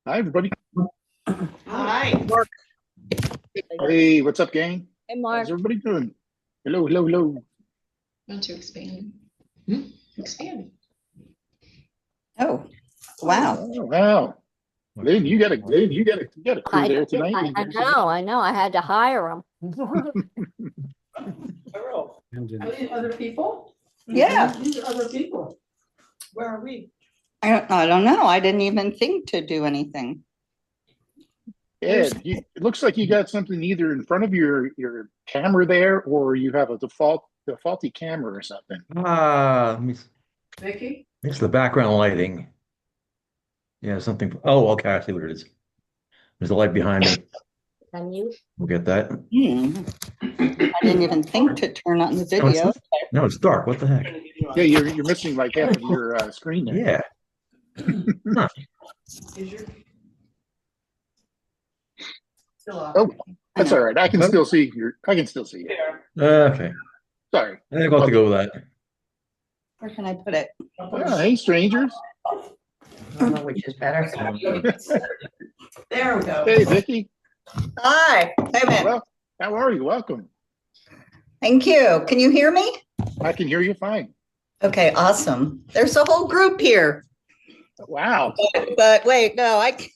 Hi, everybody. Hi. Marc. Hey, what's up, gang? Hey, How's Marc. everybody doing? Hello, hello, hello. Want to expand? Expand. Oh, wow. Oh, wow. Lynn, you got a crew there tonight. I know. I had to hire him. Are these other people? Yeah. These are other people. Where are we? I don't know. I didn't even think to do anything. Ed, it looks like you got something either in front of your camera there, or you have a defaulty camera or something. Let me Vicky? It's the background lighting. Yeah, something. Oh, okay. I see what it is. There's a light behind me. Can you? We'll get that. I didn't even think to turn on the No, video. no, it's dark. What the heck? Yeah, you're missing like half of your screen there. Yeah. Huh. Is your still off? Oh, that's all right. I can still see you. Okay. Sorry. I think I'll have to go with that. Where can I put it? Oh, hey, strangers. I don't know which is better. There we go. Hey, Vicky. Hi. Hey, man. Well, how are you? Welcome. Thank you. Can you hear me? I can hear you fine. Okay, awesome. There's a whole group here. Wow. But wait, no, I can't.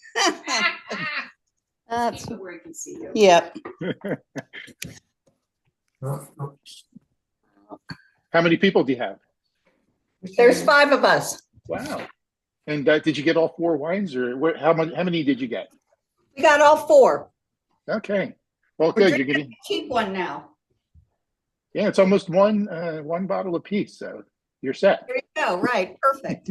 That's, Where I can see you. yeah. How many people do you have? There's 5 of us. Wow. And did you get all 4 wines, or how many did you get? We got all 4. Okay. Well, We're good. You're drinking getting, a cheap one now. yeah, it's almost one bottle apiece, so you're set. There you go. Right. Perfect.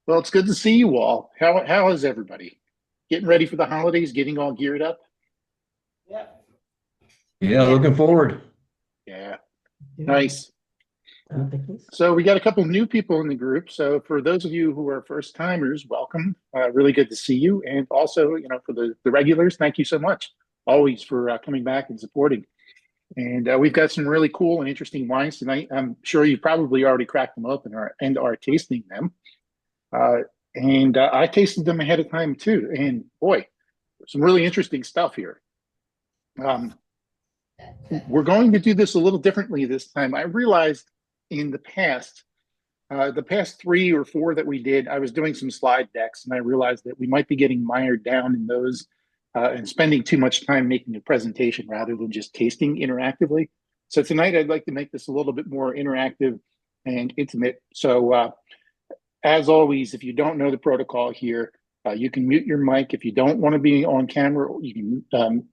Well, it's good to see you all. How is everybody? Getting ready for the holidays, getting all geared up? Yeah. Yeah, looking forward. Yeah. Nice. So we got a couple new people in the group. So for those of you who are first timers, welcome. Really good to see you. And also, for the regulars, thank you so much always for coming back and supporting. And we've got some really cool and interesting wines tonight. I'm sure you probably already cracked them open and are tasting them. And I tasted them ahead of time too. And boy, some really interesting stuff here. We're going to do this a little differently this time. I realized in the past 3 or 4 that we did, I was doing some slide decks, and I realized that we might be getting mired down in those and spending too much time making a presentation rather than just tasting interactively. So tonight, I'd like to make this a little bit more interactive and intimate. So as always, if you don't know the protocol here, you can mute your mic. If you don't want to be on camera, you can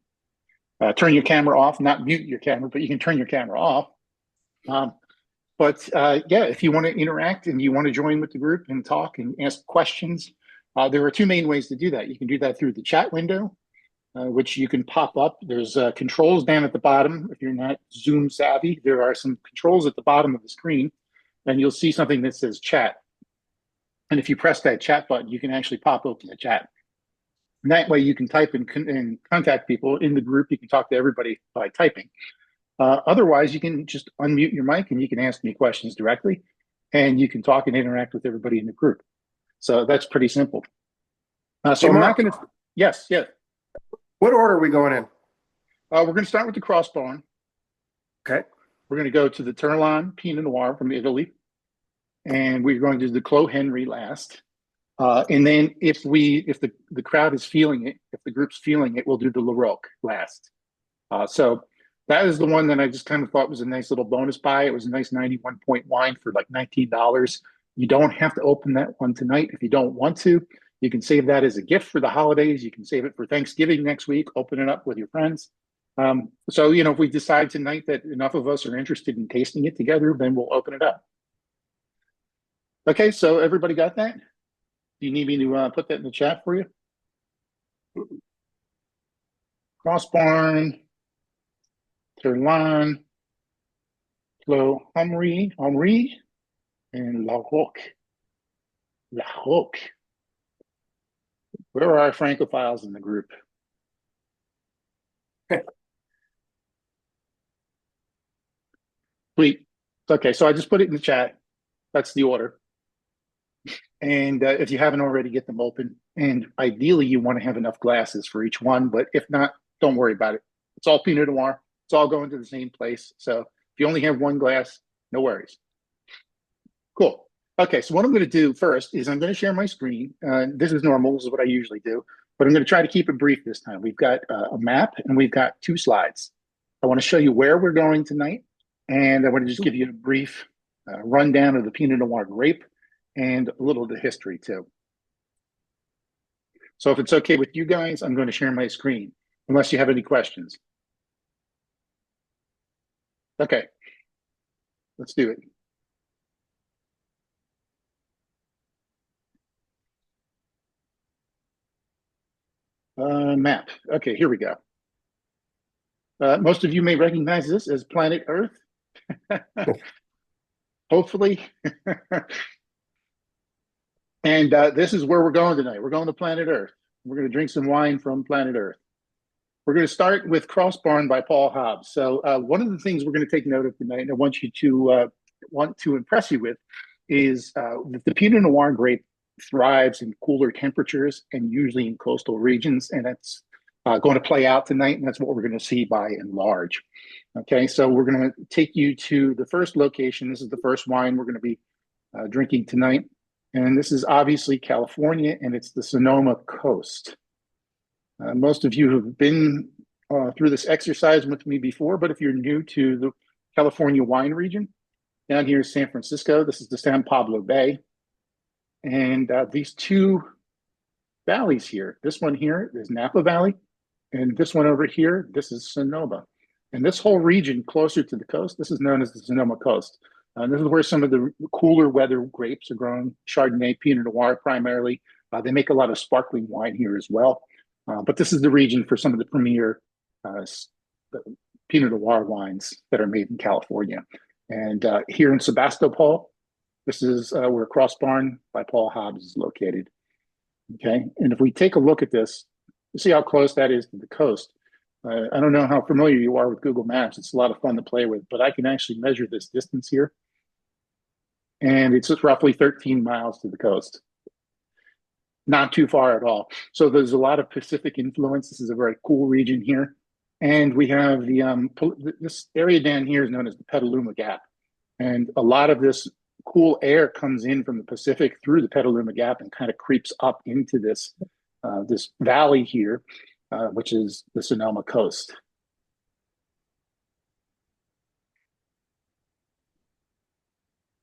turn your camera off, not mute your camera, but you can turn your camera off. Yeah, if you want to interact and you want to join with the group and talk and ask questions, there are 2 main ways to do that. You can do that through the chat window, which you can pop up. There's controls down at the bottom. If you're not Zoom savvy, there are some controls at the bottom of the screen, and you'll see something that says chat. And if you press that chat button, you can actually pop open the chat. And that way you can type and contact people in the group. You can talk to everybody by typing. Otherwise, you can just unmute your mic and you can ask me questions directly, and you can talk and interact with everybody in the group. So that's pretty simple. So I'm not going to. Yes. What order are we going in? We're going to start with the Crossbarn. Okay. We're going to go to the Terlan Pinot Noir from Italy, and we're going to do the Clos Henri last. And then if the crowd is feeling it, if the group's feeling it, we'll do the Laroque last. So that is the one that I just kind of thought was a nice little bonus buy. It was a nice 91-point wine for like $19. You don't have to open that one tonight if you don't want to. You can save that as a gift for the holidays. You can save it for Thanksgiving next week. Open it up with your friends. So, if we decide tonight that enough of us are interested in tasting it together, then we'll open it up. Okay, so everybody got that? Do you need me to put that in the chat for you? Crossbarn, Terlan, Clos Henri, and Laroque. Where are our Francophiles in the group? Sweet. Okay, so I just put it in the chat. That's the order. And if you haven't already, get them open. And ideally, you want to have enough glasses for each one. But if not, don't worry about it. It's all Pinot Noir. It's all going to the same place. So if you only have one glass, no worries. Cool. Okay, so what I'm going to do first is I'm going to share my screen. This is normal. This is what I usually do. But I'm going to try to keep it brief this time. We've got a map and we've got 2 slides. I want to show you where we're going tonight. And I want to just give you a brief rundown of the Pinot Noir grape and a little of the history too. So if it's okay with you guys, I'm going to share my screen, unless you have any questions. Okay, let's do it. Map. Okay, here we go. Most of you may recognize this as planet Earth. Hopefully. And this is where we're going tonight. We're going to planet Earth. We're going to drink some wine from planet Earth. We're going to start with Crossbarn by Paul Hobbs. So one of the things we're going to take note of tonight, and I want to impress you with, is the Pinot Noir grape thrives in cooler temperatures and usually in coastal regions, and that's going to play out tonight, and that's what we're going to see by and large. Okay, so we're going to take you to the first location. This is the first wine we're going to be drinking tonight, and this is obviously California, and it's the Sonoma Coast. Most of you have been through this exercise with me before, but if you're new to the California wine region, down here is San Francisco. This is the San Pablo Bay. And these 2 valleys here, this one here is Napa Valley, and this one over here, this is Sonoma. And this whole region closer to the coast, this is known as the Sonoma Coast. This is where some of the cooler weather grapes are grown, Chardonnay, Pinot Noir primarily. They make a lot of sparkling wine here as well. But this is the region for some of the premier Pinot Noir wines that are made in California. And here in Sebastopol, this is where Crossbarn by Paul Hobbs is located. Okay, and if we take a look at this, you see how close that is to the coast. I don't know how familiar you are with Google Maps. It's a lot of fun to play with, but I can actually measure this distance here. And it's just roughly 13 miles to the coast. Not too far at all. So there's a lot of Pacific influence. This is a very cool region here. And we have this area down here is known as the Petaluma Gap. And a lot of this cool air comes in from the Pacific through the Petaluma Gap and kind of creeps up into this valley here, which is the Sonoma Coast.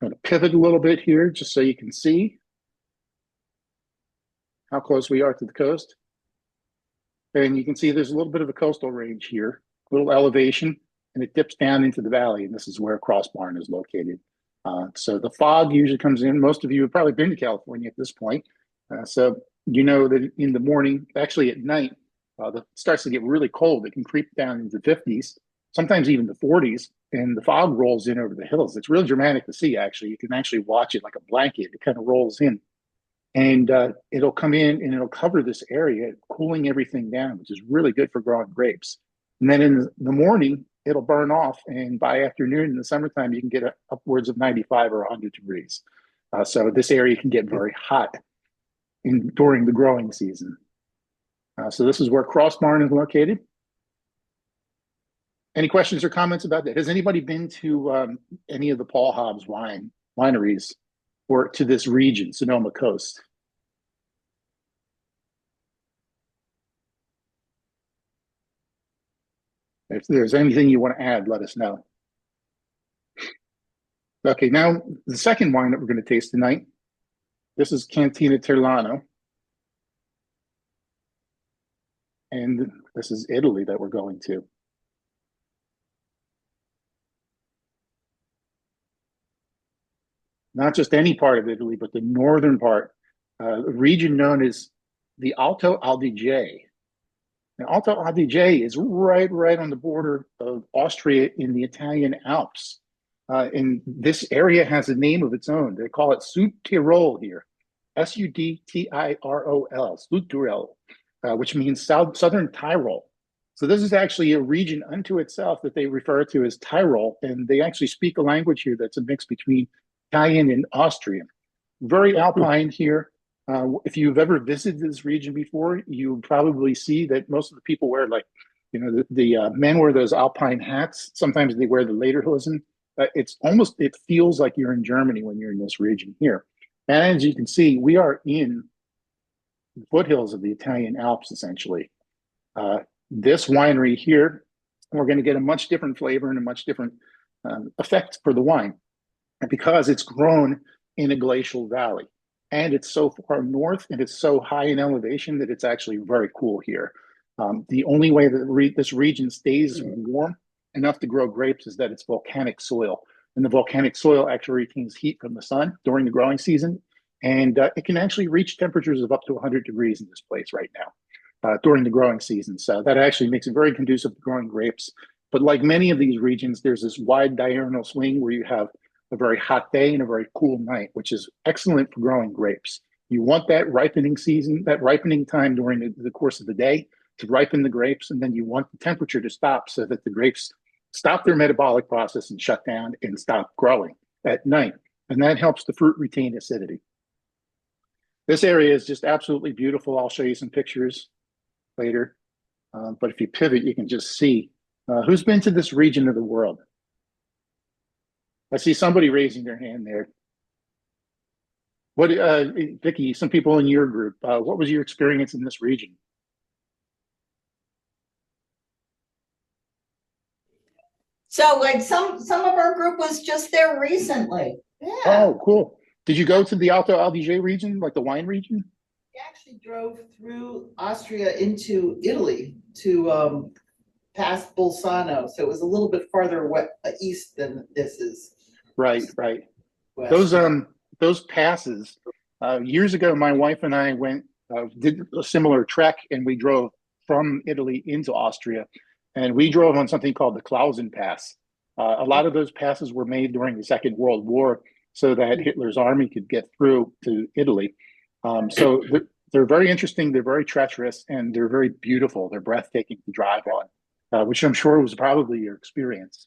I'm going to pivot a little bit here just so you can see how close we are to the coast. And you can see there's a little bit of a coastal range here, a little elevation, and it dips down into the valley, and this is where Crossbarn is located. So the fog usually comes in. Most of you have probably been to California at this point. So you know that in the morning, actually at night, it starts to get really cold. It can creep down into the 50s, sometimes even the 40s, and the fog rolls in over the hills. It's really dramatic to see, actually. You can actually watch it like a blanket. It kind of rolls in. And it'll come in and it'll cover this area, cooling everything down, which is really good for growing grapes. And then in the morning, it'll burn off. And by afternoon in the summertime, you can get upwards of 95 or 100 degrees. So this area can get very hot during the growing season. So this is where Crossbarn is located. Any questions or comments about that? Has anybody been to any of the Paul Hobbs wineries or to this region, Sonoma Coast? If there's anything you want to add, let us know. Okay, now the second wine that we're going to taste tonight, this is Cantina Terlano. And this is Italy that we're going to. Not just any part of Italy, but the northern part, a region known as the Alto Adige. And Alto Adige is right on the border of Austria in the Italian Alps. And this area has a name of its own. They call it Südtirol here, Sudtirol, Südtirol, which means southern Tyrol. So this is actually a region unto itself that they refer to as Tyrol, and they actually speak a language here that's a mix between Italian and Austrian. very alpine here. If you've ever visited this region before, you probably see that most of the people wear like, the men wear those Alpine hats. Sometimes they wear the lederhosen. It feels like you're in Germany when you're in this region here. And as you can see, we are in the foothills of the Italian Alps, essentially. This winery here, we're going to get a much different flavor and a much different effect for the wine. And because it's grown in a glacial valley. And it's so far north and it's so high in elevation that it's actually very cool here. The only way that this region stays warm enough to grow grapes is that it's volcanic soil. And the volcanic soil actually retains heat from the sun during the growing season. And it can actually reach temperatures of up to 100 degrees in this place right now during the growing season. So that actually makes it very conducive to growing grapes. But like many of these regions, there's this wide diurnal swing where you have a very hot day and a very cool night, which is excellent for growing grapes. You want that ripening season, that ripening time during the course of the day to ripen the grapes, and then you want the temperature to stop so that the grapes stop their metabolic process and shut down and stop growing at night. And that helps the fruit retain acidity. This area is just absolutely beautiful. I'll show you some pictures later. But if you pivot, you can just see who's been to this region of the world. I see somebody raising their hand there. What, Vicky, some people in your group, what was your experience in this region? So like some of our group was just there recently. Yeah. Oh, cool. Did you go to the Alto Adige region, like the wine region? We actually drove through Austria into Italy to past Bolzano, so it was a little bit farther east than this is. Right. West. Those passes. Years ago, my wife and I did a similar trek, and we drove from Italy into Austria, and we drove on something called the Klausen Pass. A lot of those passes were made during the Second World War, so that Hitler's army could get through to Italy. So they're very interesting. They're very treacherous, and they're very beautiful. They're breathtaking to drive on, which I'm sure was probably your experience.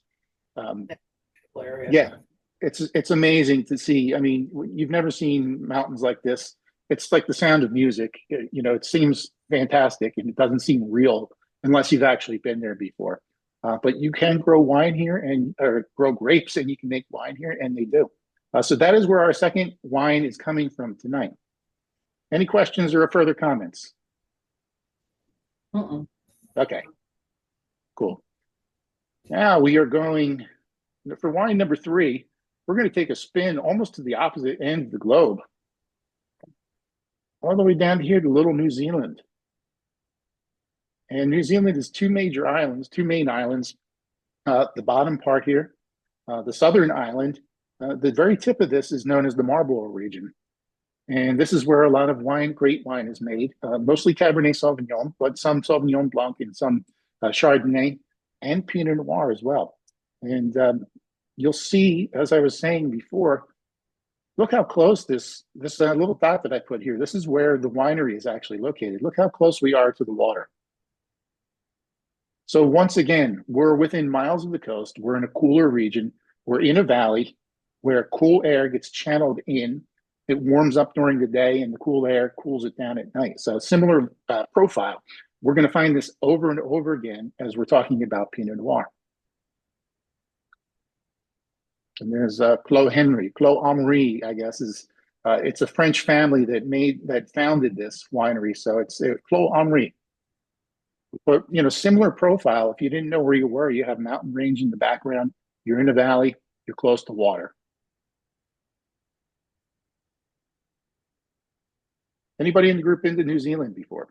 Yeah. It's amazing to see. I mean, you've never seen mountains like this. It's like the sound of music. It seems fantastic and it doesn't seem real unless you've actually been there before. But you can grow wine here or grow grapes, and you can make wine here, and they do. So that is where our second wine is coming from tonight. Any questions or further comments? Okay, cool. Now we are going for wine number 3. We're going to take a spin almost to the opposite end of the globe, all the way down here to little New Zealand. And New Zealand is two main islands. The bottom part here, the southern island, the very tip of this is known as the Marlborough region. And this is where a lot of great wine is made, mostly Cabernet Sauvignon, but some Sauvignon Blanc and some Chardonnay and Pinot Noir as well. And you'll see, as I was saying before, look how close this little dot that I put here, this is where the winery is actually located. Look how close we are to the water. So once again, we're within miles of the coast. We're in a cooler region. We're in a valley where cool air gets channeled in. It warms up during the day, and the cool air cools it down at night. So similar profile. We're going to find this over and over again as we're talking about Pinot Noir. And there's Clos Henri, I guess it's a French family that founded this winery. So it's Clos Henri. But similar profile. If you didn't know where you were, you have mountain range in the background. You're in a valley. You're close to water. Anybody in the group been to New Zealand before?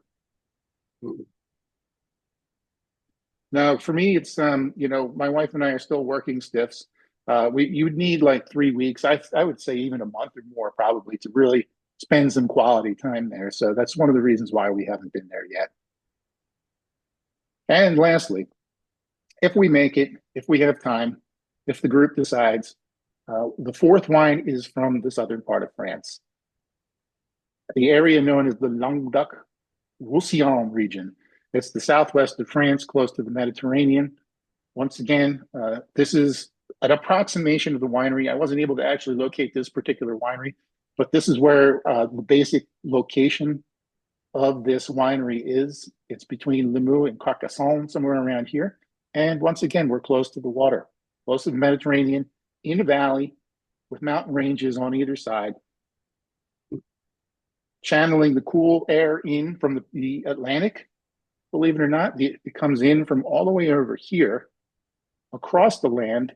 Now, for me, it's my wife and I are still working stiffs. You would need like 3 weeks. I would say even a month or more probably to really spend some quality time there. So that's one of the reasons why we haven't been there yet. And lastly, if we make it, if we have time, if the group decides, the fourth wine is from the southern part of France. The area known as the Languedoc-Roussillon region. It's the southwest of France, close to the Mediterranean. Once again, this is an approximation of the winery. I wasn't able to actually locate this particular winery, But this is where the basic location of this winery is. It's between Limoux and Carcassone, somewhere around here. And once again, we're close to the water, close to the Mediterranean, in a valley with mountain ranges on either side, channeling the cool air in from the Atlantic. Believe it or not, it comes in from all the way over here across the land,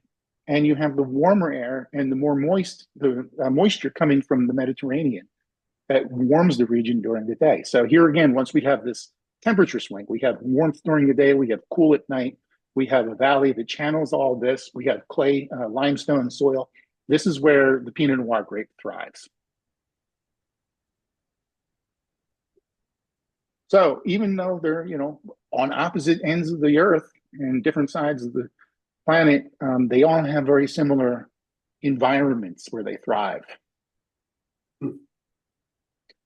and you have the warmer air and the more moisture coming from the Mediterranean that warms the region during the day. So here again, once we have this temperature swing, we have warmth during the day, we have cool at night, we have a valley that channels all this, we have clay, limestone soil. This is where the Pinot Noir grape thrives. So even though they're, on opposite ends of the earth and different sides of the planet, they all have very similar environments where they thrive.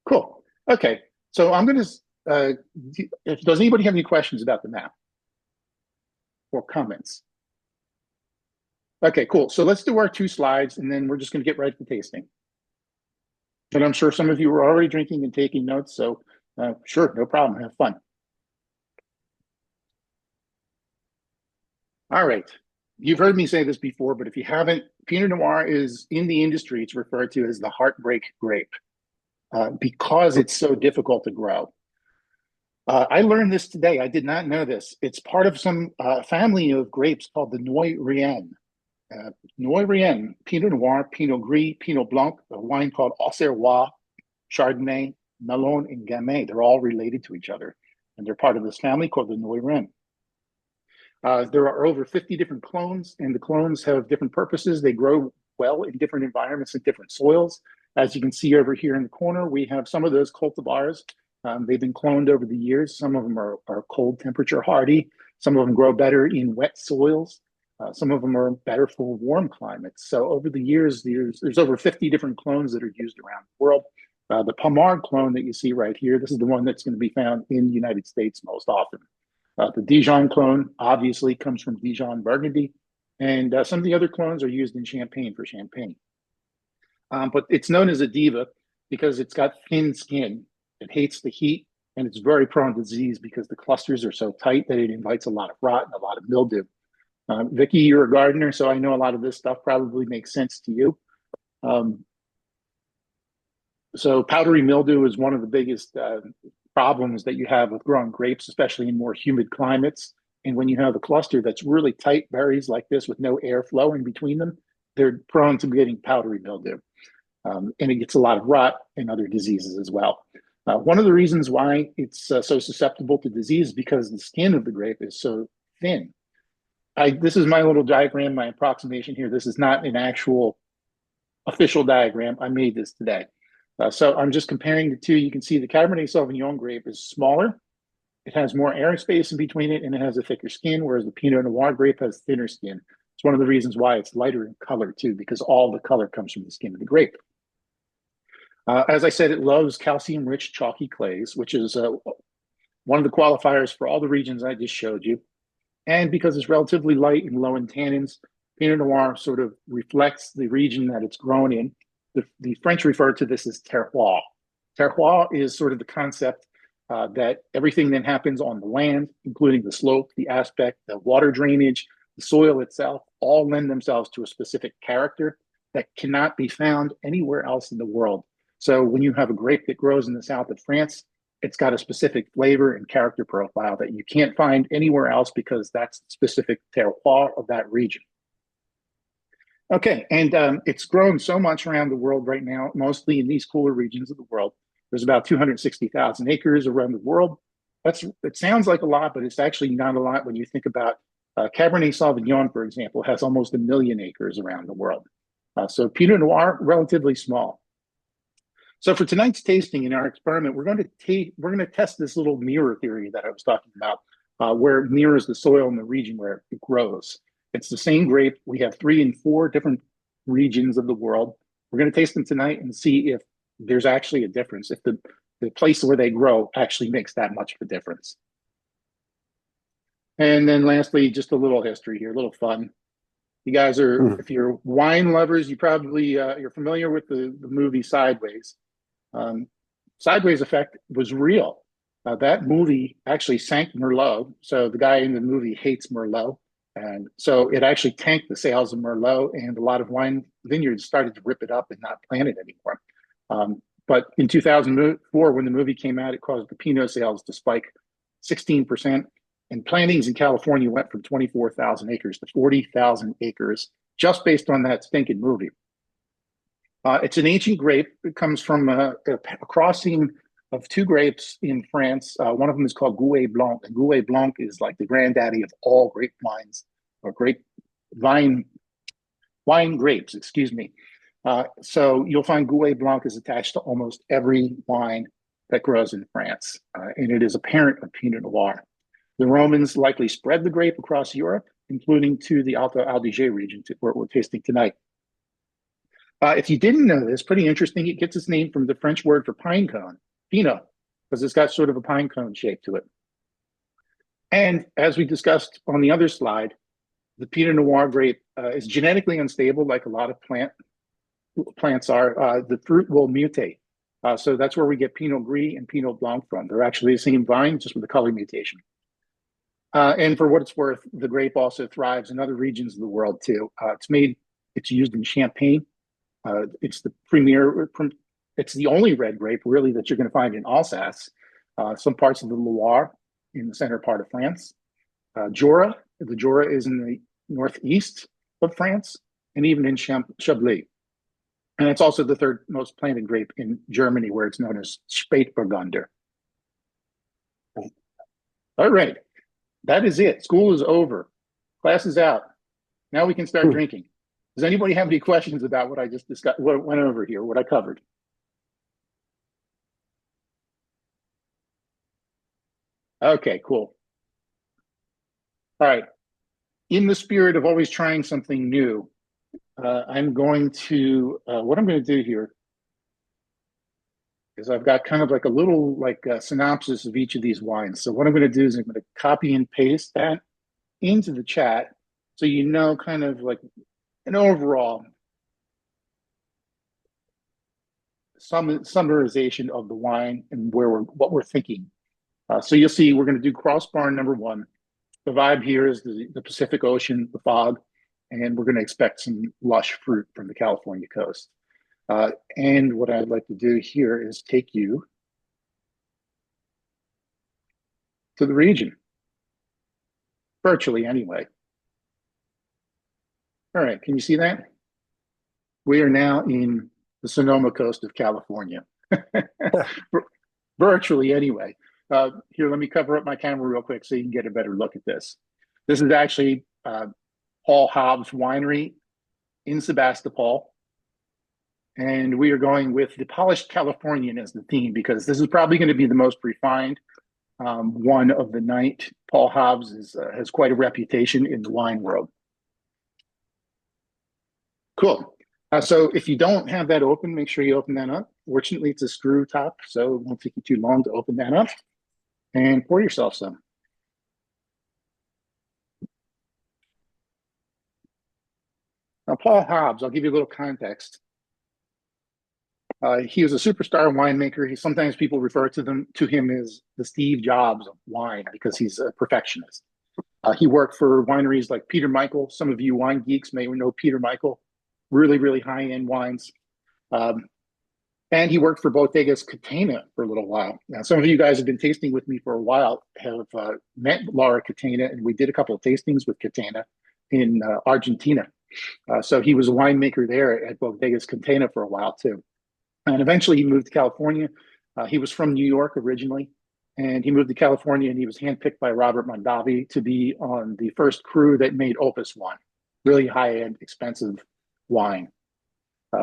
Cool. Okay. So I'm going to, does anybody have any questions about the map or comments? Okay, cool. So let's do our 2 slides and then we're just going to get right to tasting. And I'm sure some of you are already drinking and taking notes. So sure, no problem. Have fun. All right. You've heard me say this before, but if you haven't, Pinot Noir is in the industry, it's referred to as the heartbreak grape because it's so difficult to grow. I learned this today. I did not know this. It's part of some family of grapes called the Noirien. Noirien, Pinot Noir, Pinot Gris, Pinot Blanc, a wine called Auxerrois, Chardonnay, Melon, and Gamay. They're all related to each other, and they're part of this family called the Noirien. There are over 50 different clones, and the clones have different purposes. They grow well in different environments and different soils. As you can see over here in the corner, we have some of those cultivars. They've been cloned over the years. Some of them are cold temperature hardy. Some of them grow better in wet soils. Some of them are better for warm climates. So over the years, there's over 50 different clones that are used around the world. The Pommard clone that you see right here, this is the one that's going to be found in the United States most often. The Dijon clone obviously comes from Dijon, Burgundy, and some of the other clones are used in Champagne for Champagne. But it's known as a diva because it's got thin skin. It hates the heat, and it's very prone to disease because the clusters are so tight that it invites a lot of rot and a lot of mildew. Vicky, you're a gardener, so I know a lot of this stuff probably makes sense to you. So powdery mildew is one of the biggest problems that you have with growing grapes, especially in more humid climates. And when you have a cluster that's really tight berries like this with no air flow in between them, they're prone to getting powdery mildew. And it gets a lot of rot and other diseases as well. One of the reasons why it's so susceptible to disease is because the skin of the grape is so thin. This is my little diagram, my approximation here. This is not an actual official diagram. I made this today. So I'm just comparing the two. You can see the Cabernet Sauvignon grape is smaller. It has more air space in between it, and it has a thicker skin, whereas the Pinot Noir grape has thinner skin. It's one of the reasons why it's lighter in color, too, because all the color comes from the skin of the grape. As I said, it loves calcium-rich chalky clays, which is one of the qualifiers for all the regions I just showed you. And because it's relatively light and low in tannins, Pinot Noir sort of reflects the region that it's grown in. The French refer to this as terroir. Terroir is sort of the concept that everything that happens on the land, including the slope, the aspect, the water drainage, the soil itself, all lend themselves to a specific character that cannot be found anywhere else in the world. So when you have a grape that grows in the south of France, it's got a specific flavor and character profile that you can't find anywhere else because that's the specific terroir of that region. Okay, and it's grown so much around the world right now, mostly in these cooler regions of the world. There's about 260,000 acres around the world. It sounds like a lot, but it's actually not a lot when you think about Cabernet Sauvignon, for example, has almost 1 million acres around the world. So Pinot Noir, relatively small. So for tonight's tasting in our experiment, we're going to test this little mirror theory that I was talking about, where it mirrors the soil in the region where it grows. It's the same grape. We have 3 and 4 different regions of the world. We're going to taste them tonight and see if there's actually a difference, if the place where they grow actually makes that much of a difference. And then lastly, just a little history here, a little fun. You guys are, Hmm. if you're wine lovers, you probably you're familiar with the movie Sideways. Sideways effect was real. That movie actually sank Merlot. So the guy in the movie hates Merlot. And so it actually tanked the sales of Merlot, and a lot of wine vineyards started to rip it up and not plant it anymore. But in 2004, when the movie came out, it caused the Pinot sales to spike 16%. And plantings in California went from 24,000 acres to 40,000 acres just based on that stinking movie. It's an ancient grape. It comes from a crossing of two grapes in France. One of them is called Gouais Blanc. And Gouais Blanc is like the granddaddy of all grape wines, or grape wine grapes, excuse me. So you'll find Gouais Blanc is attached to almost every wine that grows in France. And it is a parent of Pinot Noir. The Romans likely spread the grape across Europe, including to the Alto Adige region, where we're tasting tonight. If you didn't know this, pretty interesting, it gets its name from the French word for pine cone, Pinot, because it's got sort of a pine cone shape to it. And as we discussed on the other slide, the Pinot Noir grape is genetically unstable, like a lot of plants are. The fruit will mutate. So that's where we get Pinot Gris and Pinot Blanc from. They're actually the same vine, just with a color mutation. And for what it's worth, the grape also thrives in other regions of the world too. It's used in Champagne. It's the it's the only red grape really that you're going to find in Alsace, some parts of the Loire in the center part of France. The Jura is in the northeast of France, and even in Chablis. And it's also the third most planted grape in Germany, where it's known as Spätburgunder. All right. That is it. School is over. Class is out. Now we can start drinking. Does anybody have any questions about what I just discussed, what went over here, what I covered? Okay, cool. All right. In the spirit of always trying something new, I'm going to, what I'm going to do here is I've got kind of like a little synopsis of each of these wines. So what I'm going to do is I'm going to copy and paste that into the chat, so you know kind of like an overall summarization of the wine and what we're thinking. So you'll see we're going to do Crossbarn number 1. The vibe here is the Pacific Ocean, the fog, and we're going to expect some lush fruit from the California coast. And what I'd like to do here is take you to the region, virtually anyway. All right, can you see that? We are now in the Sonoma Coast of California, virtually anyway. Here, let me cover up my camera real quick so you can get a better look at this. This is actually Paul Hobbs Winery in Sebastopol. And we are going with the polished Californian as the theme, because this is probably going to be the most refined one of the night. Paul Hobbs has quite a reputation in the wine world. Cool. So if you don't have that open, make sure you open that up. Fortunately, it's a screw top, so it won't take you too long to open that up. And pour yourself some. Now, Paul Hobbs, I'll give you a little context. He was a superstar winemaker. Sometimes people refer to him as the Steve Jobs of wine, because he's a perfectionist. He worked for wineries like Peter Michael. Some of you wine geeks may know Peter Michael. Really, really high-end wines. And he worked for Bodegas Catena for a little while. Now, some of you guys have been tasting with me for a while, have met Laura Catena, and we did a couple of tastings with Catena in Argentina. So he was a winemaker there at Bodegas Catena for a while too. And eventually he moved to California. He was from New York originally, and he moved to California, and he was handpicked by Robert Mondavi to be on the first crew that made Opus One, really high-end, expensive wine.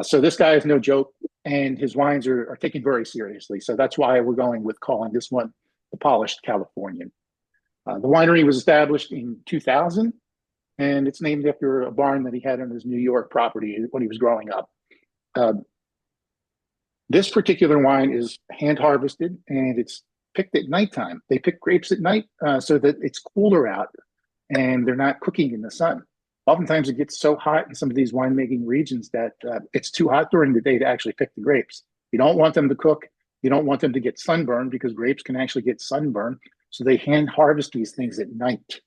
So this guy is no joke, and his wines are taken very seriously. So that's why we're going with calling this one the Polished Californian. The winery was established in 2000, and it's named after a barn that he had on his New York property when he was growing up. This particular wine is hand harvested, and it's picked at nighttime. They pick grapes at night so that it's cooler out and they're not cooking in the sun. Oftentimes it gets so hot in some of these winemaking regions that it's too hot during the day to actually pick the grapes. You don't want them to cook. You don't want them to get sunburned because grapes can actually get sunburned. So they hand harvest these things at night.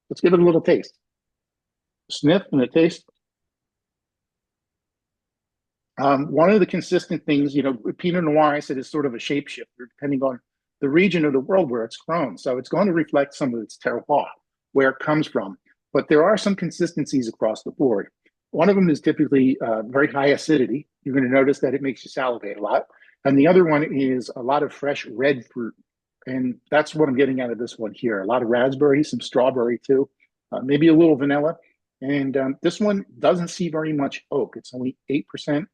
Let's give it a little taste. Sniff and a taste. One of the consistent things, Pinot Noir, I said, is sort of a shapeshifter depending on the region of the world where it's grown. So it's going to reflect some of its terroir, where it comes from. But there are some consistencies across the board. One of them is typically very high acidity. You're going to notice that it makes you salivate a lot. And the other one is a lot of fresh red fruit. And that's what I'm getting out of this one here. A lot of raspberry, some strawberry too, maybe a little vanilla. And this one doesn't see very much oak. It's only 8%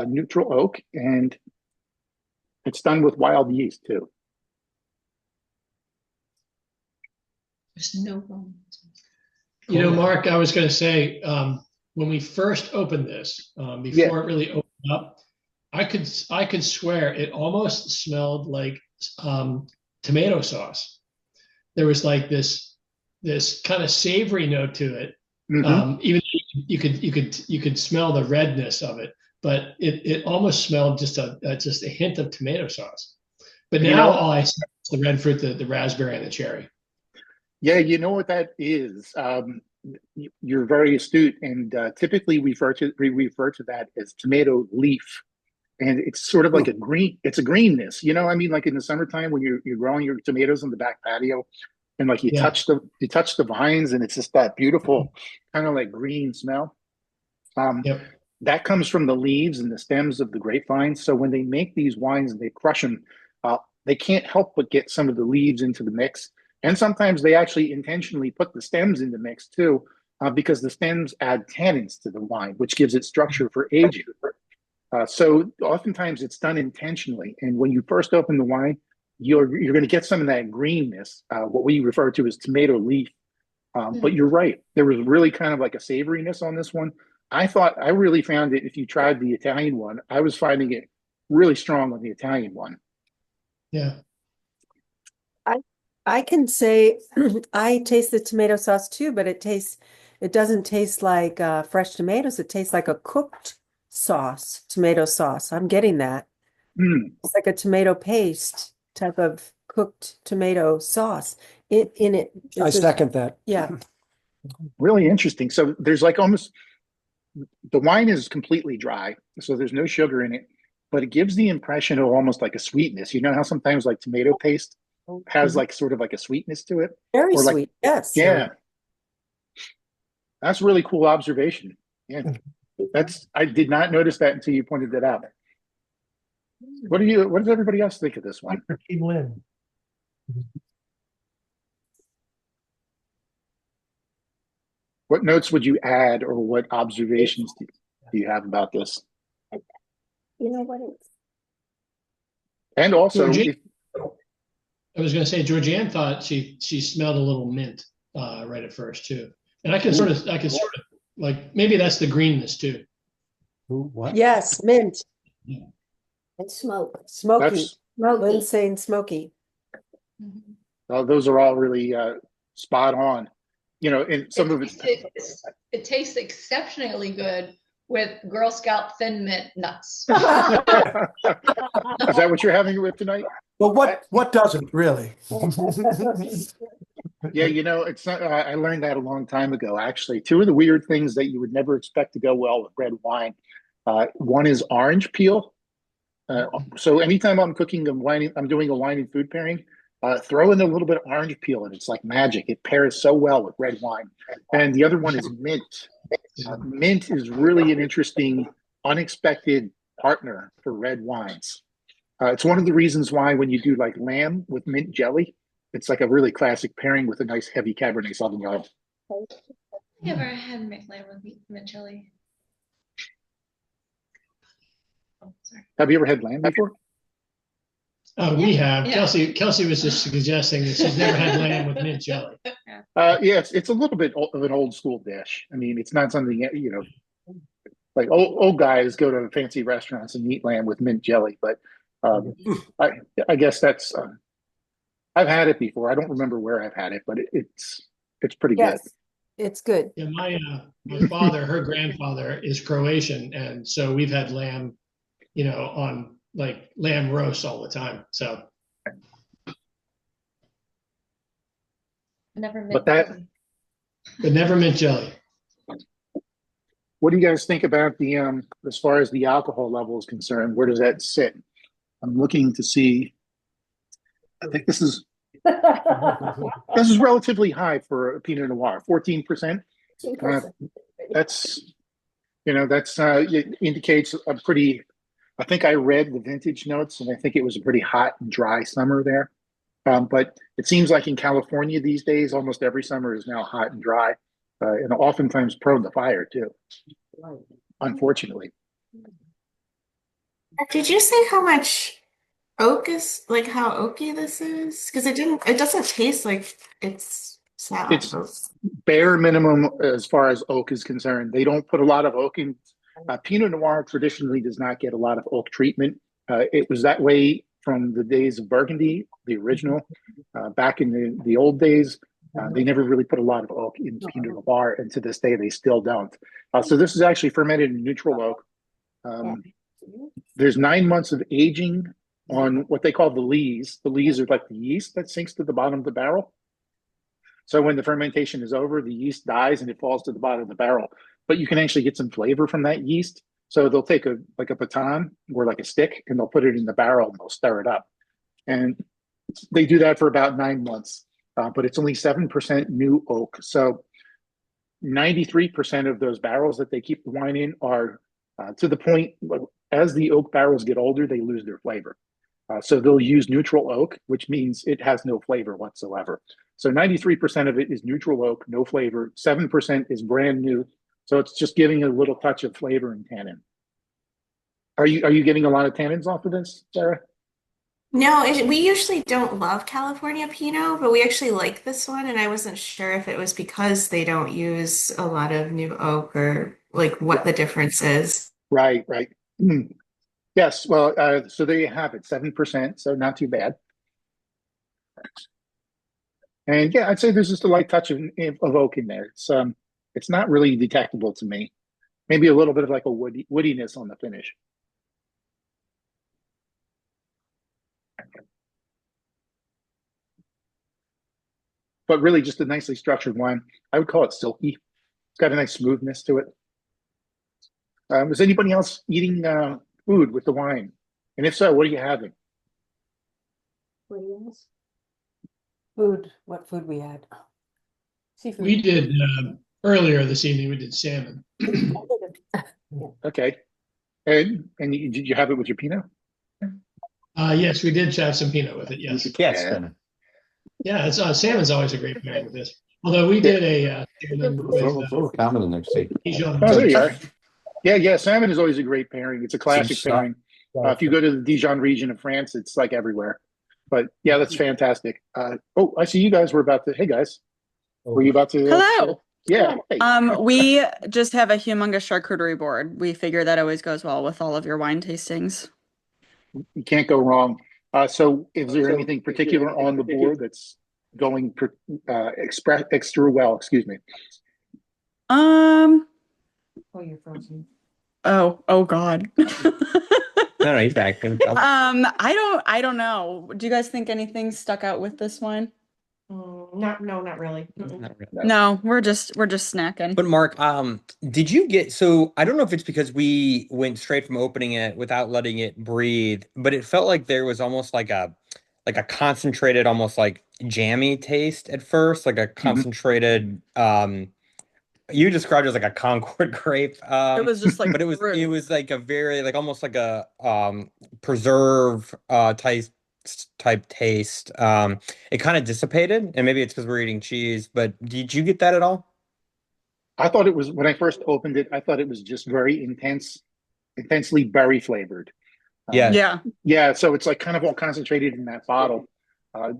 neutral oak, and it's done with wild yeast too. There's no wrong. Marc, I was going to say, when we first opened this, before it really opened up, I could swear it almost smelled like tomato sauce. There was like this kind of savory note to it. Mm-hmm. Even you could smell the redness of it, but it almost smelled just a hint of tomato sauce. But now all I smell is the red fruit, the raspberry, and the cherry. Yeah, you know what that is. You're very astute, and typically we refer to that as tomato leaf, and it's sort of like a green. It's a greenness, like in the summertime when you're growing your tomatoes on the back patio, and like you touch the vines, and it's just that beautiful kind of like green smell. That comes from the leaves and the stems of the grapevine. So when they make these wines and they crush them, they can't help but get some of the leaves into the mix. And sometimes they actually intentionally put the stems in the mix too, because the stems add tannins to the wine, which gives it structure for aging. So oftentimes it's done intentionally. And when you first open the wine, you're going to get some of that greenness, what we refer to as tomato leaf. But you're right. There was really kind of like a savoriness on this one. I really found it, if you tried the Italian one, I was finding it really strong on the Italian one. Yeah. I can say I taste the tomato sauce too, but it doesn't taste like fresh tomatoes. It tastes like a cooked sauce, tomato sauce. I'm getting that. It's like a tomato paste type of cooked tomato sauce in it. I second that. Yeah. Really interesting. So there's like almost, the wine is completely dry, so there's no sugar in it, but it gives the impression of almost like a sweetness. You know how sometimes like tomato paste has like sort of like a sweetness to it? Very or like, sweet. Yes. Yeah. That's a really cool observation. Yeah. I did not notice that until you pointed that out. What does everybody else think of this one? What notes would you add, or what observations do you have about this? You know what it's. And also, I was going to say, Georgianne thought she smelled a little mint right at first too, and I can sort of like, maybe that's the greenness too. What? Yes, mint. And smoke. Smoky. Smoky. Lynn's saying smoky. those are all really spot on. And some of it tastes exceptionally good with Girl Scout Thin Mint nuts. Is that what you're having with tonight? Well, what doesn't really? Yeah, it's not, I learned that a long time ago, actually. Two of the weird things that you would never expect to go well with red wine. One is orange peel. So anytime I'm cooking I'm doing a wine and food pairing, throw in a little bit of orange peel and it's like magic. It pairs so well with red wine. And the other one is mint. Mint is really an interesting, unexpected partner for red wines. It's one of the reasons why when you do like lamb with mint jelly, it's like a really classic pairing with a nice heavy Cabernet Sauvignon. Never had lamb with mint jelly. Oh, sorry. Have you ever had lamb before? We have. Yeah. Kelsey was just suggesting that she's never had lamb with mint jelly. Yeah, it's a little bit of an old school dish. I mean, it's not something, like old guys go to fancy restaurants and eat lamb with mint jelly. But I guess that's, I've had it before. I don't remember where I've had it, but it's pretty good. It's good. Yeah, my father, her grandfather is Croatian, and so we've had lamb, on like lamb roast all the time. So Never But met that- Billy. but never mint jelly. What do you guys think about the as far as the alcohol level is concerned? Where does that sit? I'm looking to see. I think this is relatively high for a Pinot Noir, 14%. That's it indicates a pretty. I think I read the vintage notes, and I think it was a pretty hot and dry summer there. But it seems like in California these days, almost every summer is now hot and dry, and oftentimes prone to fire too. Unfortunately. Did you say how much oak is, like how oaky this is? Because it doesn't taste like it's sour. It's bare minimum as far as oak is concerned. They don't put a lot of oak in. Pinot Noir traditionally does not get a lot of oak treatment. It was that way from the days of Burgundy, the original. Back in the old days, they never really put a lot of oak in Pinot Noir, and to this day they still don't. So this is actually fermented in neutral oak. There's 9 months of aging on what they call the lees. The lees are like the yeast that sinks to the bottom of the barrel. So when the fermentation is over, the yeast dies and it falls to the bottom of the barrel. But you can actually get some flavor from that yeast. So they'll take a baton or like a stick, and they'll put it in the barrel and they'll stir it up. And they do that for about 9 months. But it's only 7% new oak. So 93% of those barrels that they keep the wine in are to the point, as the oak barrels get older, they lose their flavor. So they'll use neutral oak, which means it has no flavor whatsoever. So 93% of it is neutral oak, no flavor. 7% is brand new. So it's just giving a little touch of flavor and tannin. Are you getting a lot of tannins off of this, Sarah? No, we usually don't love California Pinot, but we actually like this one, and I wasn't sure if it was because they don't use a lot of new oak or like what the difference is. Right. Yes, well, so there you have it, 7%, so not too bad. And yeah, I'd say there's just a light touch of oak in there. It's not really detectable to me. Maybe a little bit of like a woodiness on the finish. But really just a nicely structured wine. I would call it silky. It's got a nice smoothness to it. Is anybody else eating food with the wine? And if so, what are you having? Food. What food we had? Seafood. We did earlier this evening. We did salmon. Okay. And did you have it with your Pinot? Yes, we did have some Pinot with it. Yes. Yes. Yeah, it's salmon's always a great pairing with this. Although we did a salmon with Common the next day. Dijon. Oh, there you are. Yeah. Salmon is always a great pairing. It's a classic pairing. If you go to the Dijon region of France, it's like everywhere. But yeah, that's fantastic. I see you guys were about to. Hey guys, were you about to? Hello. Yeah. Hey. We just have a humongous charcuterie board. We figure that always goes well with all of your wine tastings. You can't go wrong. So is there anything particular on the board that's going extra well? Excuse me. Oh, you're frozen. Oh God. No, he's back. I don't know. Do you guys think anything stuck out with this wine? Not really. No, we're just snacking. But Mark, did you get, so I don't know if it's because we went straight from opening it without letting it breathe, but it felt like there was almost like a concentrated, almost like jammy taste at first, like a concentrated, you described it as like a Concord grape. It was just like, but it was like a very, like almost like a preserve type taste. It kind of dissipated, and maybe it's because we're eating cheese, but did you get that at all? I thought it was, when I first opened it, I thought it was just very intensely berry flavored. Yeah. So it's like kind of all concentrated in that bottle.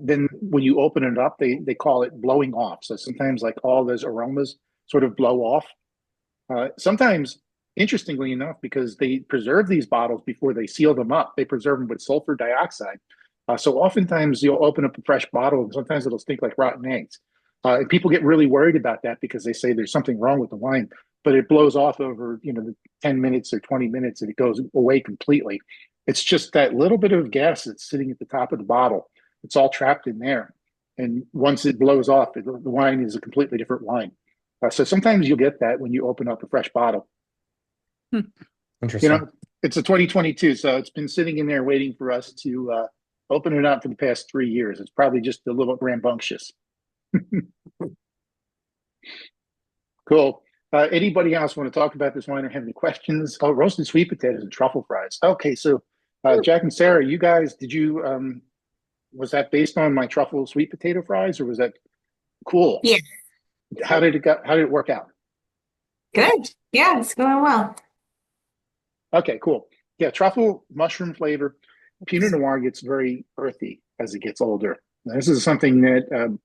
Then when you open it up, they call it blowing off. So sometimes like all those aromas sort of blow off. Sometimes, interestingly enough, because they preserve these bottles before they seal them up, they preserve them with sulfur dioxide. So oftentimes you'll open up a fresh bottle and sometimes it'll stink like rotten eggs. And people get really worried about that because they say there's something wrong with the wine, but it blows off over, the 10 minutes or 20 minutes and it goes away completely. It's just that little bit of gas that's sitting at the top of the bottle. It's all trapped in there. And once it blows off, the wine is a completely different wine. So sometimes you'll get that when you open up a fresh bottle. Interesting. It's a 2022, so it's been sitting in there waiting for us to open it up for the past 3 years. It's probably just a little rambunctious. Cool. Anybody else want to talk about this wine or have any questions? Oh, roasted sweet potatoes and truffle fries. Okay, so Jack and Sarah, you guys, did you was that based on my truffle sweet potato fries, or was that cool? Yeah. How did it work out? Good. Yeah, it's going well. Okay, cool. Yeah, truffle mushroom flavor. Pinot Noir gets very earthy as it gets older. Now, this is something that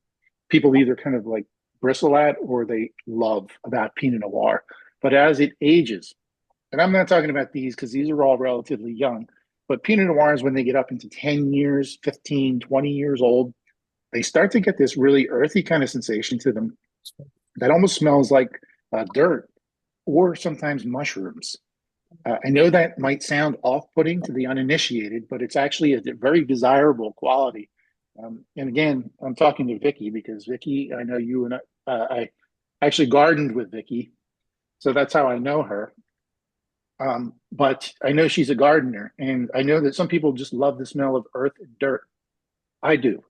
people either kind of like bristle at or they love about Pinot Noir. But as it ages, and I'm not talking about these because these are all relatively young, but Pinot Noirs, when they get up into 10 years, 15, 20 years old, they start to get this really earthy kind of sensation to them that almost smells like dirt or sometimes mushrooms. I know that might sound off-putting to the uninitiated, but it's actually a very desirable quality. And again, I'm talking to Vicky because Vicky, I know you and I actually gardened with Vicky, so that's how I know her. But I know she's a gardener, and I know that some people just love the smell of earth and dirt. I do.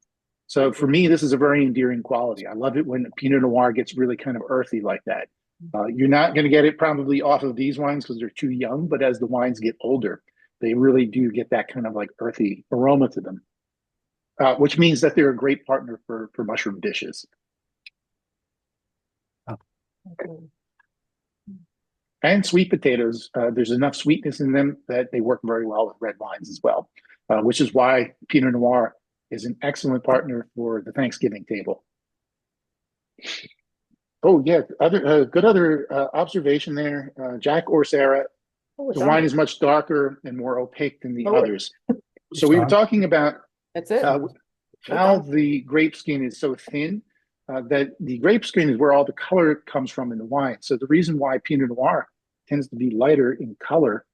So for me, this is a very endearing quality. I love it when Pinot Noir gets really kind of earthy like that. You're not going to get it probably off of these wines because they're too young, but as the wines get older, they really do get that kind of like earthy aroma to them, which means that they're a great partner for mushroom dishes. And sweet potatoes, there's enough sweetness in them that they work very well with red wines as well, which is why Pinot Noir is an excellent partner for the Thanksgiving table. Oh yeah, good other observation there, Jack or Sarah. The wine is much darker and more opaque than the others. So we were talking about how the grape skin is so thin that the grape skin is where all the color comes from in the wine. So the reason why Pinot Noir tends to be lighter in color,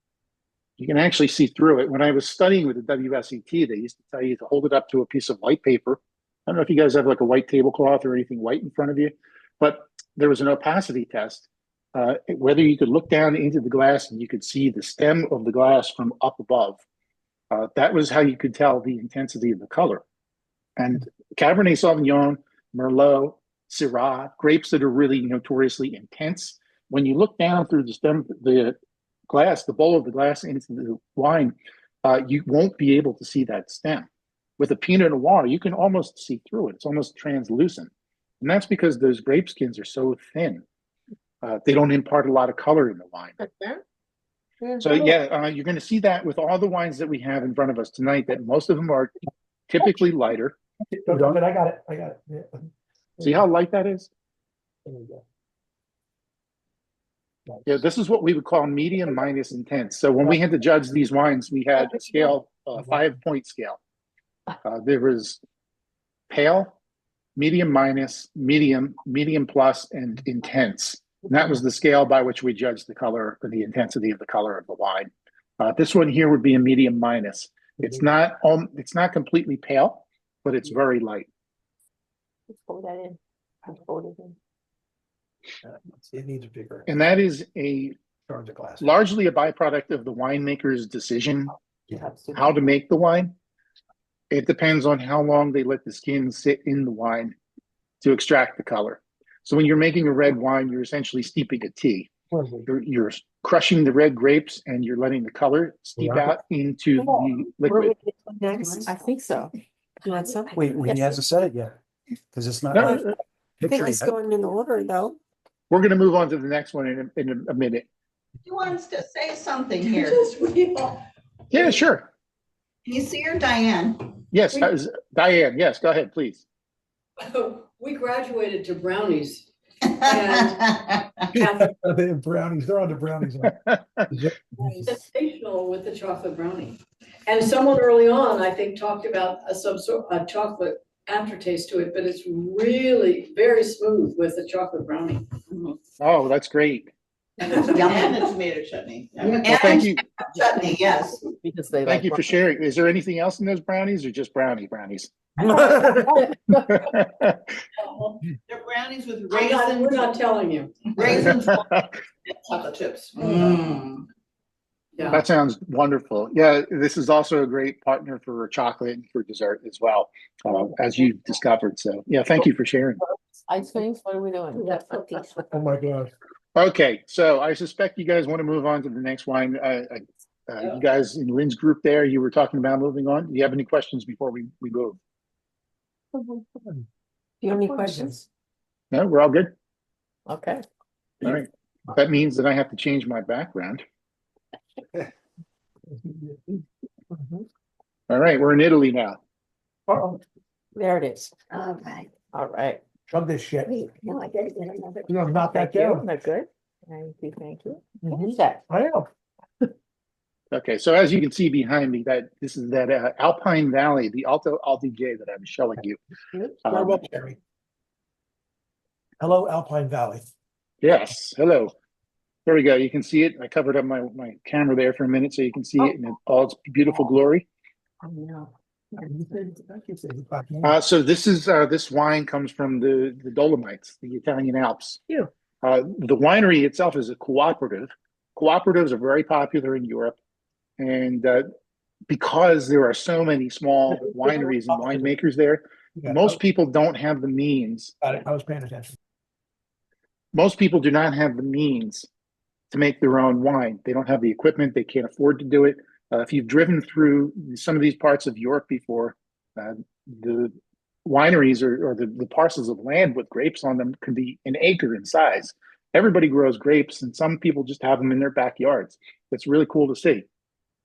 you can actually see through it. When I was studying with the WSET, they used to tell you to hold it up to a piece of white paper. I don't know if you guys have like a white tablecloth or anything white in front of you, but there was an opacity test, whether you could look down into the glass and you could see the stem of the glass from up above. That was how you could tell the intensity of the color. And Cabernet Sauvignon, Merlot, Syrah, grapes that are really notoriously intense, when you look down through the stem, the glass, the bowl of the glass into the wine, you won't be able to see that stem. With a Pinot Noir, you can almost see through it. It's almost translucent. And that's because those grape skins are so thin. They don't impart a lot of color in the wine. So yeah, you're going to see that with all the wines that we have in front of us tonight, that most of them are typically lighter. I got it. Yeah. See how light that is? There we go. Nice. Yeah, this is what we would call medium minus intense. So when we had to judge these wines, we had a scale, a 5-point scale. There was pale, medium minus, medium, medium plus, and intense. And that was the scale by which we judged the color or the intensity of the color of the wine. This one here would be a medium minus. It's not completely pale, but it's very light. Let's fold that in. I'll fold it in. It needs bigger. And that is largely a byproduct of the winemaker's decision how to make the wine. It depends on how long they let the skin sit in the wine to extract the color. So when you're making a red wine, you're essentially steeping a tea. You're crushing the red grapes and you're letting the color steep out into the liquid. Next, I think so. You want some? Wait, he hasn't said it yet because it's not. I think it's going in order though. We're going to move on to the next one in a minute. He wants to say something here. Yeah, sure. Can you see her, Diane? Yes, Diane. Yes, go ahead, please. We graduated to brownies. And brownies, they're on the brownies. Sensational with the chocolate brownie. And someone early on, I think, talked about some sort of chocolate aftertaste to it, but it's really very smooth with the chocolate brownie. Oh, that's great. And the tomato chutney. Well, thank you. Chutney, yes. Because they Thank like you for sharing. Is there anything else in those brownies or just brownies? They're brownies with We're not telling you. raisins, and chocolate chips. Yeah. That sounds wonderful. Yeah, this is also a great partner for chocolate and for dessert as well, as you discovered. So, yeah, thank you for sharing. ice creams. What are we doing? Oh my gosh. Okay, so I suspect you guys want to move on to the next wine. You guys in Lynn's group there, you were talking about moving on. Do you have any questions before we move? Do you have any questions? No, we're all good. Okay. All right. That means that I have to change my background. All right, we're in Italy now. Uh-oh. There it is. All right. All right. Chug this shit. Wait, no, I gotta get another. You know, knock that Thank you. down. That's good. Thank you. Mhm. Who's that? I am. Okay, so as you can see behind me, this is that Alpine Valley, the Alto Adige that I was showing you. Very well, Jerry. Hello, Alpine Valley. Yes, hello. There we go. You can see it. I covered up my camera there for a minute so you can see it in all its beautiful glory. Oh, no. So this wine comes from the Dolomites, the Italian Alps. Yeah. The winery itself is a cooperative. Cooperatives are very popular in Europe, and because there are so many small wineries and winemakers there, most people don't have the means. Got it. I was paying attention. Most people do not have the means to make their own wine. They don't have the equipment. They can't afford to do it. If you've driven through some of these parts of Europe before, the wineries or the parcels of land with grapes on them can be an acre in size. Everybody grows grapes, and some people just have them in their backyards. It's really cool to see.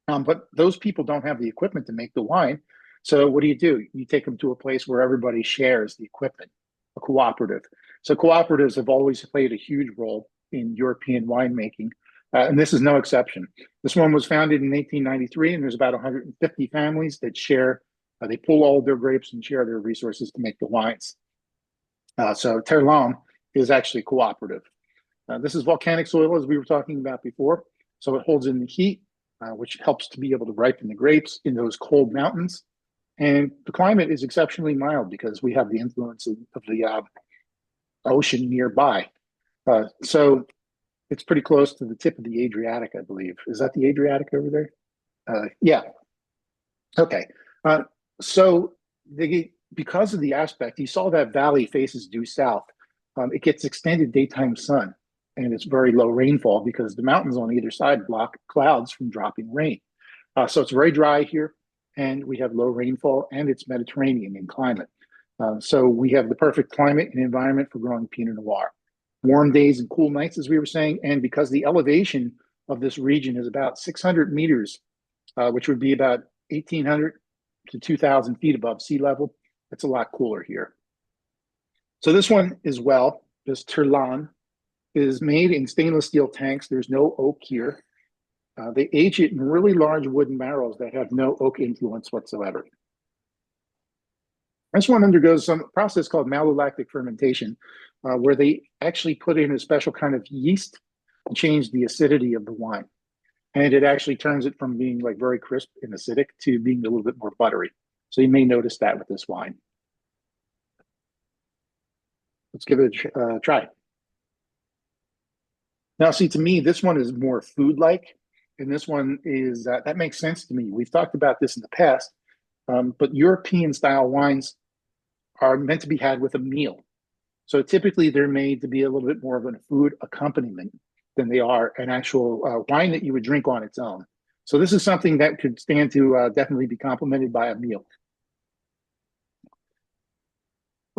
But those people don't have the equipment to make the wine. So what do? You take them to a place where everybody shares the equipment, a cooperative. So cooperatives have always played a huge role in European winemaking, and this is no exception. This one was founded in 1893, and there's about 150 families that share. They pull all their grapes and share their resources to make the wines. So Terlan is actually cooperative. This is volcanic soil, as we were talking about before. So it holds in the heat, which helps to be able to ripen the grapes in those cold mountains. And the climate is exceptionally mild because we have the influence of the ocean nearby. So it's pretty close to the tip of the Adriatic, I believe. Is that the Adriatic over there? Yeah. Okay. So because of the aspect, you saw that valley faces due south. It gets extended daytime sun, and it's very low rainfall because the mountains on either side block clouds from dropping rain. So it's very dry here, and we have low rainfall, and it's Mediterranean in climate. So we have the perfect climate and environment for growing Pinot Noir. Warm days and cool nights, as we were saying, and because the elevation of this region is about 600 meters, which would be about 1,800 to 2,000 feet above sea level, it's a lot cooler here. So this one as well, this Terlan, is made in stainless steel tanks. There's no oak here. They age it in really large wooden barrels that have no oak influence whatsoever. This one undergoes some process called malolactic fermentation, where they actually put in a special kind of yeast to change the acidity of the wine. And it actually turns it from being like very crisp and acidic to being a little bit more buttery. So you may notice that with this wine. Let's give it a try. Now, see, to me, this one is more food-like, and this one is, that makes sense to me. We've talked about this in the past, but European-style wines are meant to be had with a meal. So typically, they're made to be a little bit more of a food accompaniment than they are an actual wine that you would drink on its own. So this is something that could stand to definitely be complemented by a meal.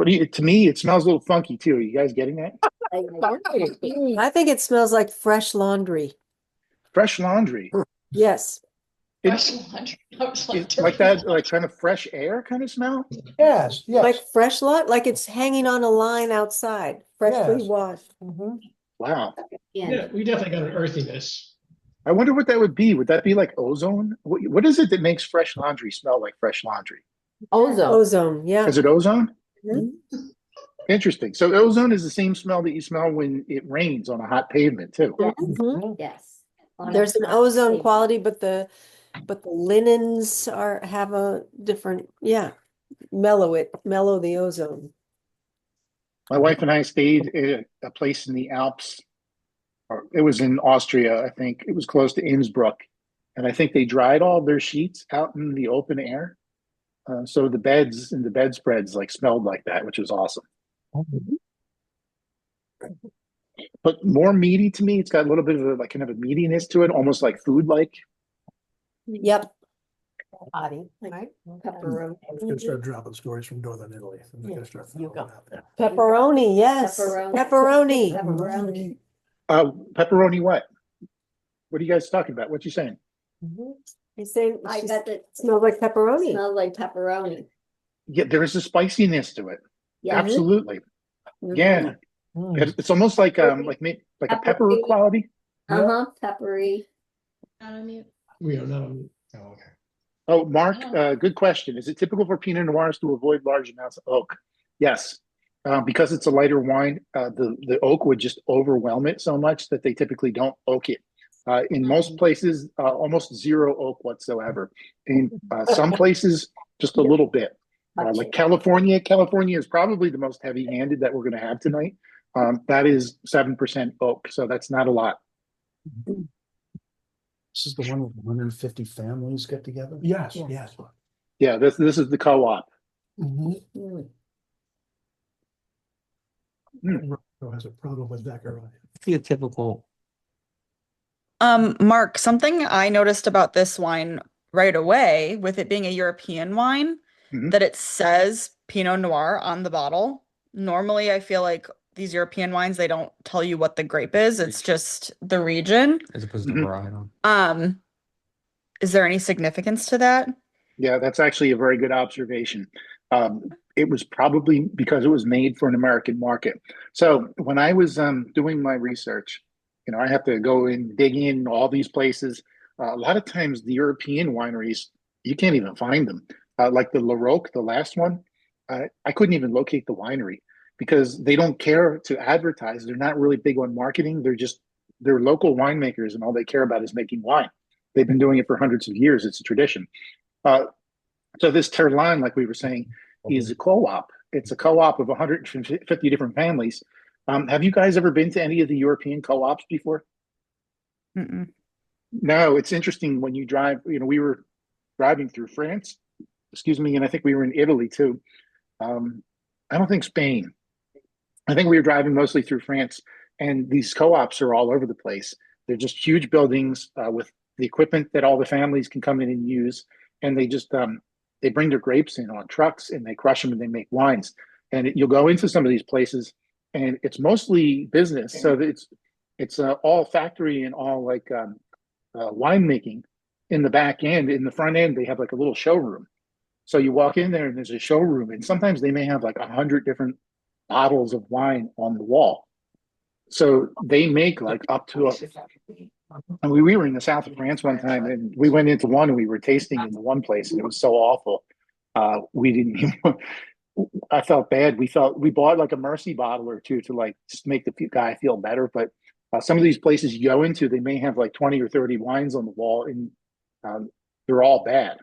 To me, it smells a little funky too. Are you guys getting that? I think it smells like fresh laundry. Fresh laundry. Yes. Fresh laundry. Like that, like kind of fresh air kind of smell? Yes, yes. Like fresh lot, like it's hanging on a line outside, freshly Yes. washed. Wow. Yeah, we definitely got an earthiness. I wonder what that would be. Would that be like ozone? What is it that makes fresh laundry smell like fresh laundry? Ozone. Ozone, yeah. Is it ozone? Mhm. Interesting. So ozone is the same smell that you smell when it rains on a hot pavement too. Mhm. Yes. On There's an a- ozone quality, but the linens have a different, mellow the ozone. My wife and I stayed at a place in the Alps, or it was in Austria, I think. It was close to Innsbruck. And I think they dried all their sheets out in the open air. So the beds and the bedspreads like smelled like that, which was awesome. But more meaty to me. It's got a little bit of a like kind of a meatiness to it, almost like food like. Yep. Body, right? Pepperoni. I was gonna start dropping stories from Northern Italy. I'm not gonna start You go. throwing out there. Pepperoni, yes. Pepperoni. Pepperoni. Pepperoni what? What are you guys talking about? What you saying? He's saying I got the smells like pepperoni. smell like pepperoni. Yeah, there is a spiciness to it. Yeah. Absolutely. Mhm. Yeah. It's almost like a pepper Peppery. quality. Peppery. Not on mute. We are not. Oh, okay. Oh, Mark, good question. Is it typical for Pinot Noirs to avoid large amounts of oak? Yes. Because it's a lighter wine, the oak would just overwhelm it so much that they typically don't oak it. In most places, almost zero oak whatsoever. In some places, just a little bit. Like California is probably the most heavy-handed that we're going to have tonight. That is 7% oak, so that's not a lot. This is the one where 150 families get together? Yes, Yes. yes. Yeah, this is the co-op. Rocco has a problem with Zachariah. See a typical. Mark, something I noticed about this wine right away, with it being a European wine, that it says Pinot Noir on the bottle. Normally, I feel like these European wines, they don't tell you what the grape is. It's just the region. As opposed to varietal. Is there any significance to that? Yeah, that's actually a very good observation. It was probably because it was made for an American market. So when I was doing my research, I have to go and dig in all these places. A lot of times the European wineries, you can't even find them. Like the Laroque, the last one, I couldn't even locate the winery because they don't care to advertise. They're not really big on marketing. They're local winemakers, and all they care about is making wine. They've been doing it for hundreds of years. It's a tradition. So this Terlan, like we were saying, is a co-op. It's a co-op of 150 different families. Have you guys ever been to any of the European co-ops before? No, it's interesting when you drive. We were driving through France, and I think we were in Italy too. I don't think Spain. I think we were driving mostly through France, and these co-ops are all over the place. They're just huge buildings with the equipment that all the families can come in and use, and they just they bring their grapes in on trucks and they crush them and they make wines. And you'll go into some of these places, and it's mostly business. So it's all factory and all like winemaking in the back end. In the front end, they have like a little showroom. So you walk in there and there's a showroom, and sometimes they may have like 100 different bottles of wine on the wall. So they make like up to and we were in the south of France one time, and we went into one and we were tasting in the one place, and it was so awful. We didn't even, I felt bad. We bought like a Mercy bottle or two to like just make the guy feel better. But some of these places you go into, they may have like 20 or 30 wines on the wall, and they're all bad.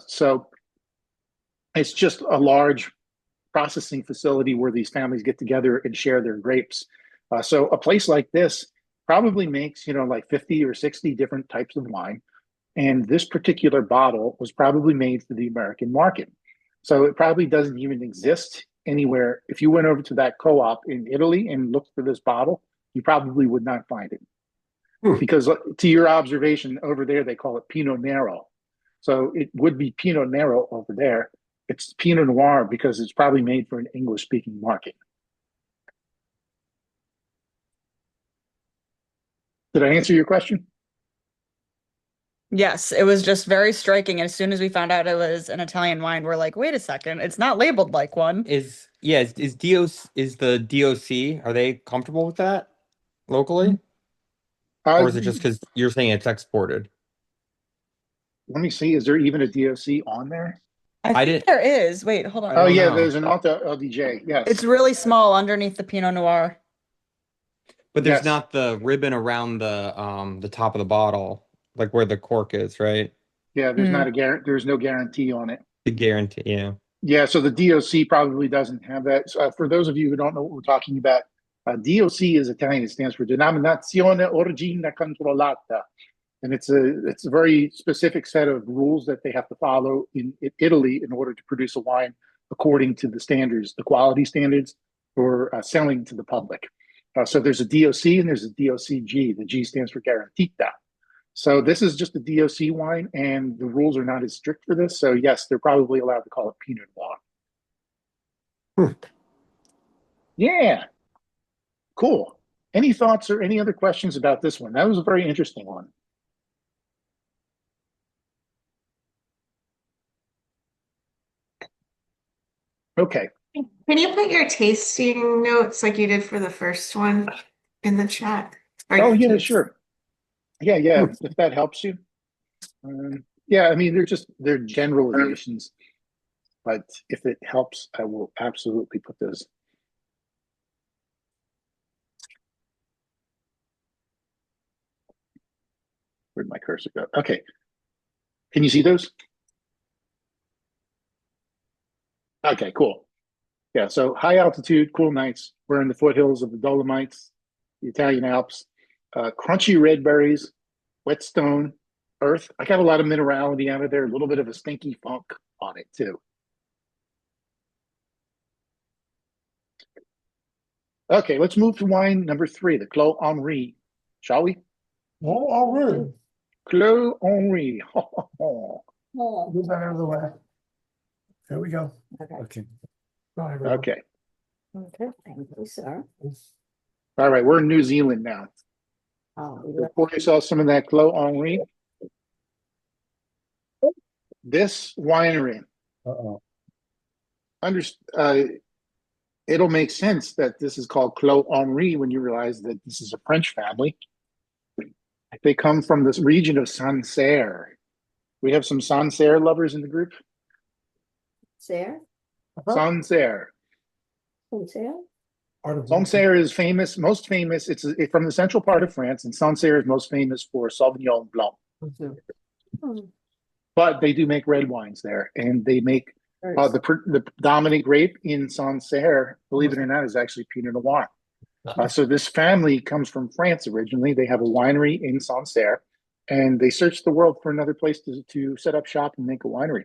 So it's just a large processing facility where these families get together and share their grapes. So a place like this probably makes, like 50 or 60 different types of wine. And this particular bottle was probably made for the American market. So it probably doesn't even exist anywhere. If you went over to that co-op in Italy and looked for this bottle, you probably would not find it. Because to your observation, over there, they call it Pinot Nero. So it would be Pinot Nero over there. It's Pinot Noir because it's probably made for an English-speaking market. Did I answer your question? Yes, it was just very striking. As soon as we found out it was an Italian wine, we're like, wait a second, it's not labeled like one. Is the DOC, are they comfortable with that locally? Or is it just because you're saying it's exported? Let me see. Is there even a DOC on there? I I think didn't. there is. Wait, hold I on. Oh don't yeah, know. there's an Alta LDJ. Yes. It's really small underneath the Pinot Noir. But there's Yes. not the ribbon around the top of the bottle, like where the cork is, right? Yeah, there's Hmm. not a there's no guarantee on it. The guarantee, yeah. Yeah, so the DOC probably doesn't have that. So, for those of you who don't know what we're talking about, DOC is Italian. It stands for Denominazione Origine Controllata, and it's a very specific set of rules that they have to follow in Italy in order to produce a wine according to the standards, the quality standards for selling to the public. So there's a DOC and there's a DOCG. The G stands for Garantita. So this is just a DOC wine, and the rules are not as strict for this. So yes, they're probably allowed to call it Pinot Noir. Yeah, cool. Any thoughts or any other questions about this one? That was a very interesting one. Okay. Can you put your tasting notes like you did for the first one in the chat? Or Oh your yeah, taste- sure. Yeah, if that helps you. Yeah, I mean they're generalizations, but if it helps, I will absolutely put those. Where'd my cursor go? Okay. Can you see those? Okay, cool. Yeah, so high altitude, cool nights. We're in the foothills of the Dolomites, the Italian Alps. Crunchy red berries, wet stone, earth. I got a lot of minerality out of there, a little bit of a stinky funk on it too. Okay, let's move to wine number 3, the Clos Henri, shall we? Oh, all right. Clos Henri. Move that out of the way. There we go. Okay. Bye, everyone. Okay. Okay, thank you, sir. All right, we're in New Zealand now. Oh, Pour yourself some of that Clos Henri. This winery, Uh-oh. It'll make sense that this is called Clos Henri when you realize that this is a French family. They come from this region of Sancerre. We have some Sancerre lovers in the group. Sarah? Sancerre. Sarah? Sancerre is famous, most famous. It's from the central part of France, and Sancerre is most famous for Sauvignon Blanc. But they do make red wines there, and they make the dominant grape in Sancerre, believe it or not, is actually Pinot Noir. So this family comes from France originally. They have a winery in Sancerre, and they searched the world for another place to set up shop and make a winery.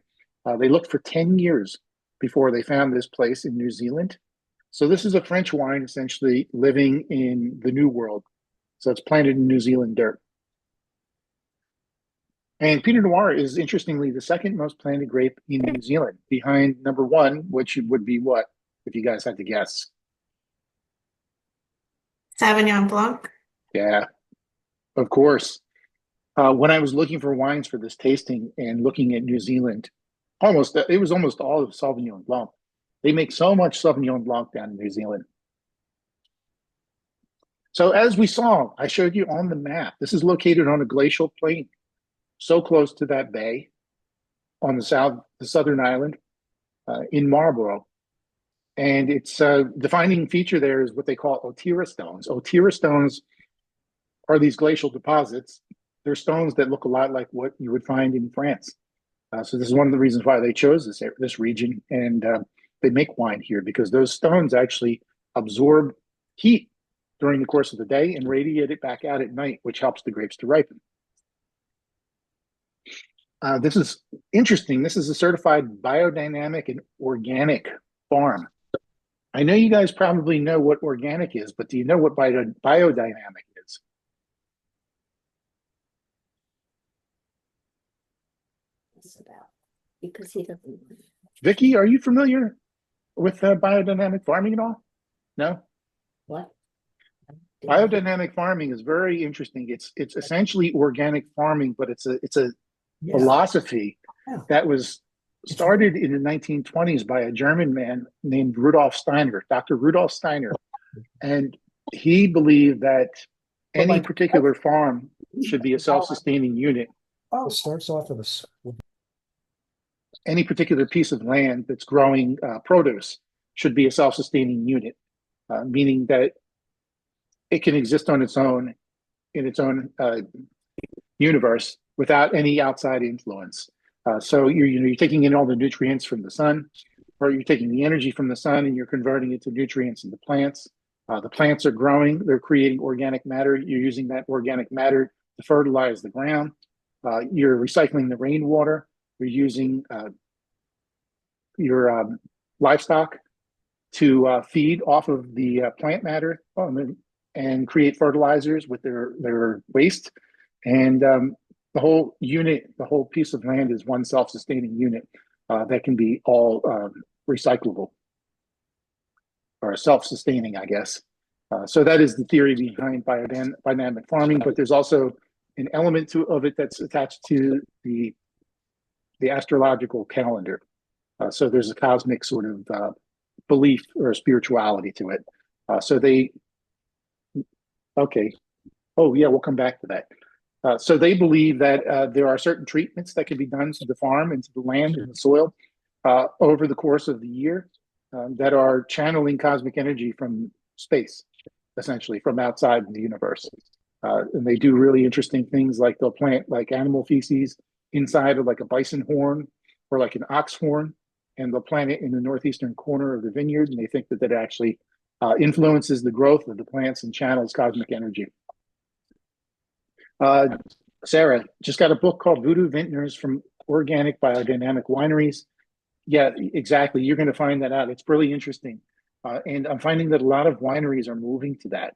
They looked for 10 years before they found this place in New Zealand. So this is a French wine essentially living in the New World. So it's planted in New Zealand dirt. And Pinot Noir is interestingly the second most planted grape in New Zealand, behind number 1, which would be what, if you guys had to guess? Sauvignon Blanc. Yeah, of course. When I was looking for wines for this tasting and looking at New Zealand, it was almost all of Sauvignon Blanc. They make so much Sauvignon Blanc down in New Zealand. So as we saw, I showed you on the map, this is located on a glacial plain, so close to that bay on the southern island in Marlborough. And its defining feature there is what they call Otira stones. Otira stones are these glacial deposits. They're stones that look a lot like what you would find in France. So this is one of the reasons why they chose this region, and they make wine here because those stones actually absorb heat during the course of the day and radiate it back out at night, which helps the grapes to ripen. This is interesting. This is a certified biodynamic and organic farm. I know you guys probably know what organic is, but do you know what biodynamic is? It's about because he doesn't. Vicky, are you familiar with biodynamic farming at all? No? What? Biodynamic farming is very interesting. It's essentially organic farming, but it's a Yeah. philosophy that was started in the 1920s by a German man named Rudolf Steiner, Dr. Rudolf Steiner. And he believed that any particular farm should be a self-sustaining unit. Oh, it starts off with any particular piece of land that's growing produce should be a self-sustaining unit, meaning that it can exist on its own in its own universe without any outside influence. So you're taking in all the nutrients from the sun, or you're taking the energy from the sun and you're converting it to nutrients in the plants. The plants are growing, they're creating organic matter. You're using that organic matter to fertilize the ground. You're recycling the rainwater. You're using your livestock to feed off of the plant matter and create fertilizers with their waste. And the whole unit, the whole piece of land is one self-sustaining unit that can be all recyclable or self-sustaining, I guess. So that is the theory behind biodynamic farming, but there's also an element of it that's attached to the astrological calendar. So there's a cosmic sort of belief or spirituality to it. Okay. Oh yeah, we'll come back to that. So they believe that there are certain treatments that can be done to the farm and to the land and the soil over the course of the year that are channeling cosmic energy from space, essentially from outside the universe. And they do really interesting things, like they'll plant like animal feces inside of like a bison horn or like an ox horn, and they'll plant it in the northeastern corner of the vineyard, and they think that that actually influences the growth of the plants and channels cosmic energy. Sarah just got a book called Voodoo Vintners from Organic Biodynamic Wineries. Yeah, exactly. You're going to find that out. It's really interesting. And I'm finding that a lot of wineries are moving to that.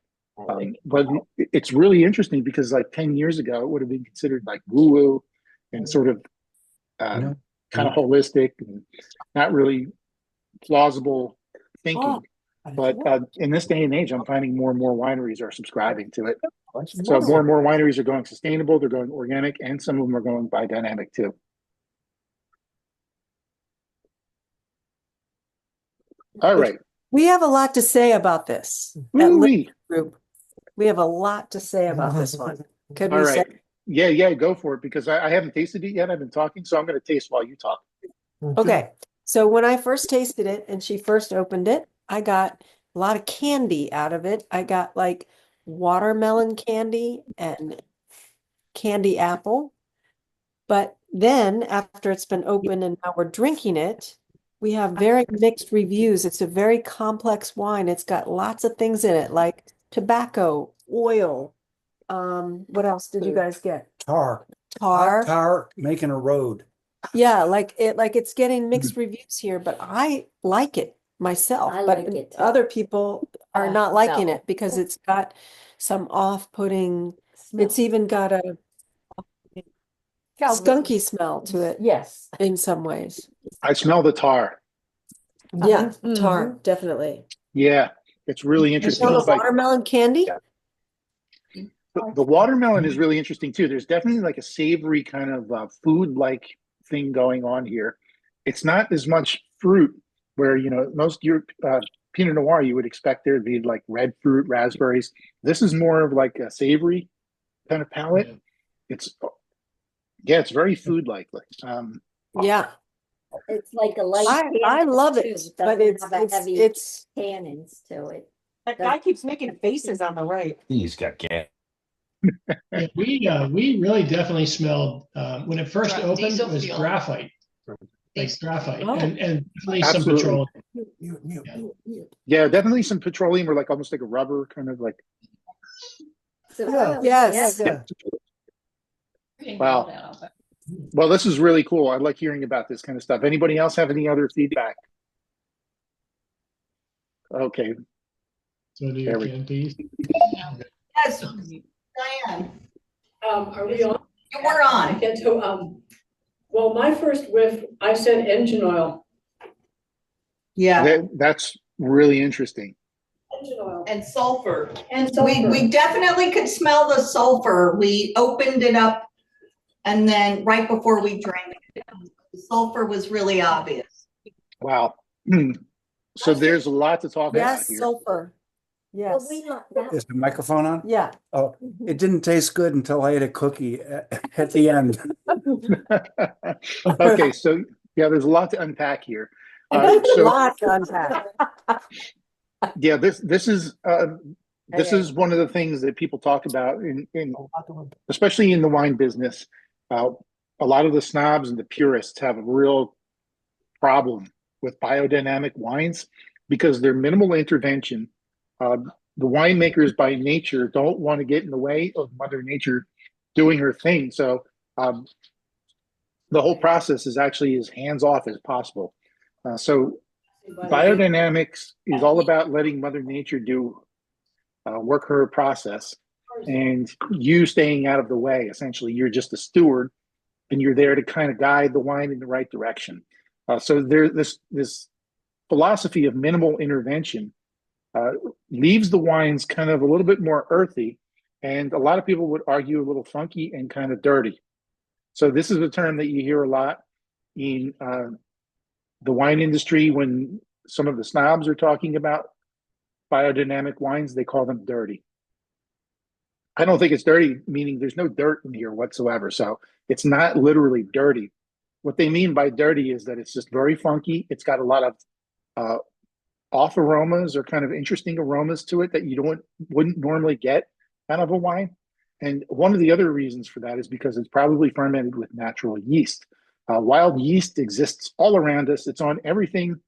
But it's really interesting because like 10 years ago, it would have been considered like woo-woo and sort of kind of holistic and not really plausible thinking. But in this day and age, I'm finding more and more wineries are subscribing to it. So more and more wineries are going sustainable, they're going organic, and some of them are going biodynamic too. All right. We have a lot to say about this. At Living Group. We have a lot to say about this one. Could we say? Yeah, go for it, because I haven't tasted it yet. I've been talking, so I'm going to taste while you talk. Okay. So when I first tasted it and she first opened it, I got a lot of candy out of it. I got like watermelon candy and candy apple. But then after it's been opened and now we're drinking it, we have very mixed reviews. It's a very complex wine. It's got lots of things in it, like tobacco, oil. What else did you guys get? Tar. Tar. Tar making a road. Yeah, it's getting mixed reviews here, but I like it myself. But other people are not liking it because it's got some off-putting. It's even got a skunky smell to it. Yes. In some ways. I smell the tar. Yeah, tar, definitely. Yeah, it's really interesting. You smell the watermelon candy? The watermelon is really interesting too. There's definitely like a savory kind of food-like thing going on here. It's not as much fruit, where most Pinot Noir you would expect there to be like red fruit, raspberries. This is more of like a savory kind of palate. It's very food-like. Yeah. It's like a light. I love it, but it's tannins to it. That guy keeps making faces on the right. He's got gas. Yeah, we really definitely smelled when it first opened. It was fuel. graphite, like graphite, Oh. and definitely some Absolutely. petroleum. Yeah, definitely some petroleum, or like almost like a rubber kind of like. Yes. Wow. Well, this is really cool. I like hearing about this kind of stuff. Anybody else have any other feedback? Okay. So do you can these? Yes, Diane, Are we on? we're I on. get to, well, my first whiff, I said engine oil. Yeah, That's really interesting. Engine oil. and sulfur. And sulfur. We definitely could smell the sulfur. We opened it up and then right before we drank it, the sulfur was really obvious. Wow. So there's a lot to talk about Yes, here. sulfur. Yes. Is the microphone on? Yeah. Oh, it didn't taste good until I ate a cookie at the end. Okay, so Yeah, there's a lot to unpack here. A So lot to unpack. yeah, this is one of the things that people talk about in especially in the wine business. A lot of the snobs and the purists have a real problem with biodynamic wines because they're minimal intervention. The winemakers by nature don't want to get in the way of Mother Nature doing her thing. So the whole process is actually as hands-off as possible. So biodynamics is all about letting Mother Nature do work her process and you staying out of the way. Essentially, you're just a steward and you're there to kind of guide the wine in the right direction. So there's this philosophy of minimal intervention leaves the wines kind of a little bit more earthy, and a lot of people would argue a little funky and kind of dirty. So this is a term that you hear a lot in the wine industry when some of the snobs are talking about biodynamic wines. They call them dirty. I don't think it's dirty, meaning there's no dirt in here whatsoever. So it's not literally dirty. What they mean by dirty is that it's just very funky. It's got a lot of off aromas or kind of interesting aromas to it that you wouldn't normally get out of a wine. And one of the other reasons for that is because it's probably fermented with natural yeast. Wild yeast exists all around us. It's on everything,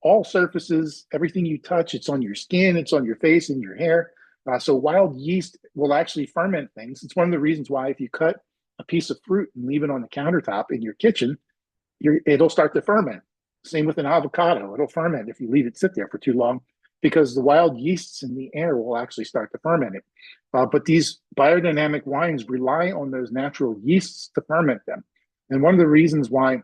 all surfaces, everything you touch. It's on your skin, it's on your face and your hair. So wild yeast will actually ferment things. It's one of the reasons why if you cut a piece of fruit and leave it on the countertop in your kitchen, it'll start to ferment. Same with an avocado. It'll ferment if you leave it sit there for too long because the wild yeasts in the air will actually start to ferment it. But these biodynamic wines rely on those natural yeasts to ferment them. And one of the reasons why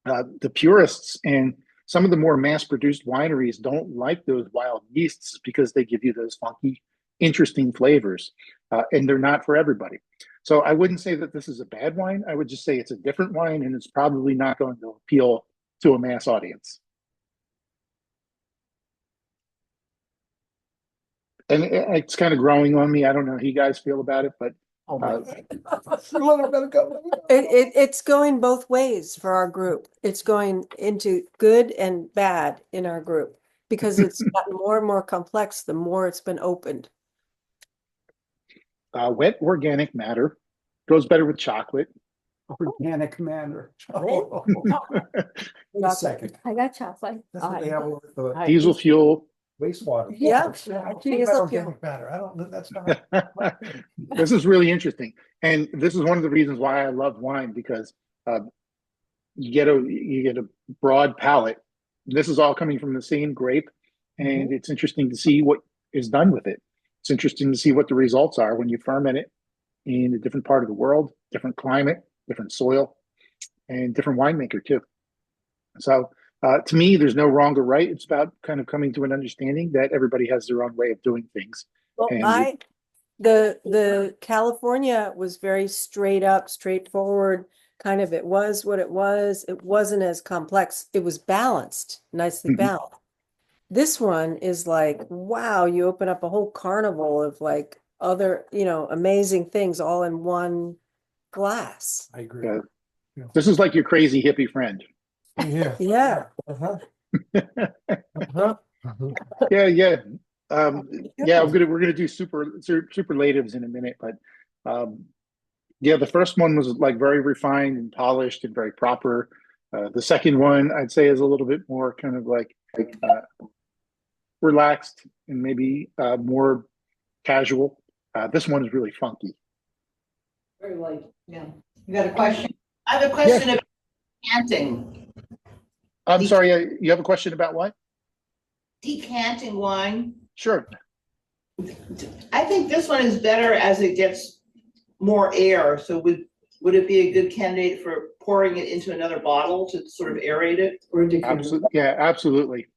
the purists and some of the more mass-produced wineries don't like those wild yeasts is because they give you those funky, interesting flavors, and they're not for everybody. So I wouldn't say that this is a bad wine. I would just say it's a different wine, and it's probably not going to appeal to a mass audience. And it's kind of growing on me. I don't know how you guys feel about it, but It's going both ways for our group. It's going into good and bad in our group because it's gotten more and more complex the more it's been opened. Wet organic matter goes better with chocolate. Organic matter. A second. I got chocolate. That's what they have with the Diesel fuel. wastewater. Yeah. Organic matter. I don't, that's not. This is really interesting. And this is one of the reasons why I love wine, because you get a broad palate. This is all coming from the same grape, and it's interesting to see what is done with it. It's interesting to see what the results are when you ferment it in a different part of the world, different climate, different soil, and different winemaker too. So to me, there's no wrong or right. It's about kind of coming to an understanding that everybody has their own way of doing things. Well, And the California was very straight up, straightforward, kind of it was what it was. It wasn't as complex. It was balanced, nicely balanced. This one is like, wow, you open up a whole carnival of like other, amazing things all in one glass. I agree. This is like your crazy hippie friend. Yeah. Yeah. Yeah, yeah. We're gonna do superlatives in a minute, but yeah, the first one was like very refined and polished and very proper. The second one I'd say is a little bit more kind of like relaxed and maybe more casual. This one is really funky. Very light. Yeah. You got a question? I have a question about decanting. I'm sorry, you have a question about what? Decanting wine. Sure. I think this one is better as it gets more air. So would it be a good candidate for pouring it into another bottle to sort of aerate it? Or Absolutely. Yeah, absolutely.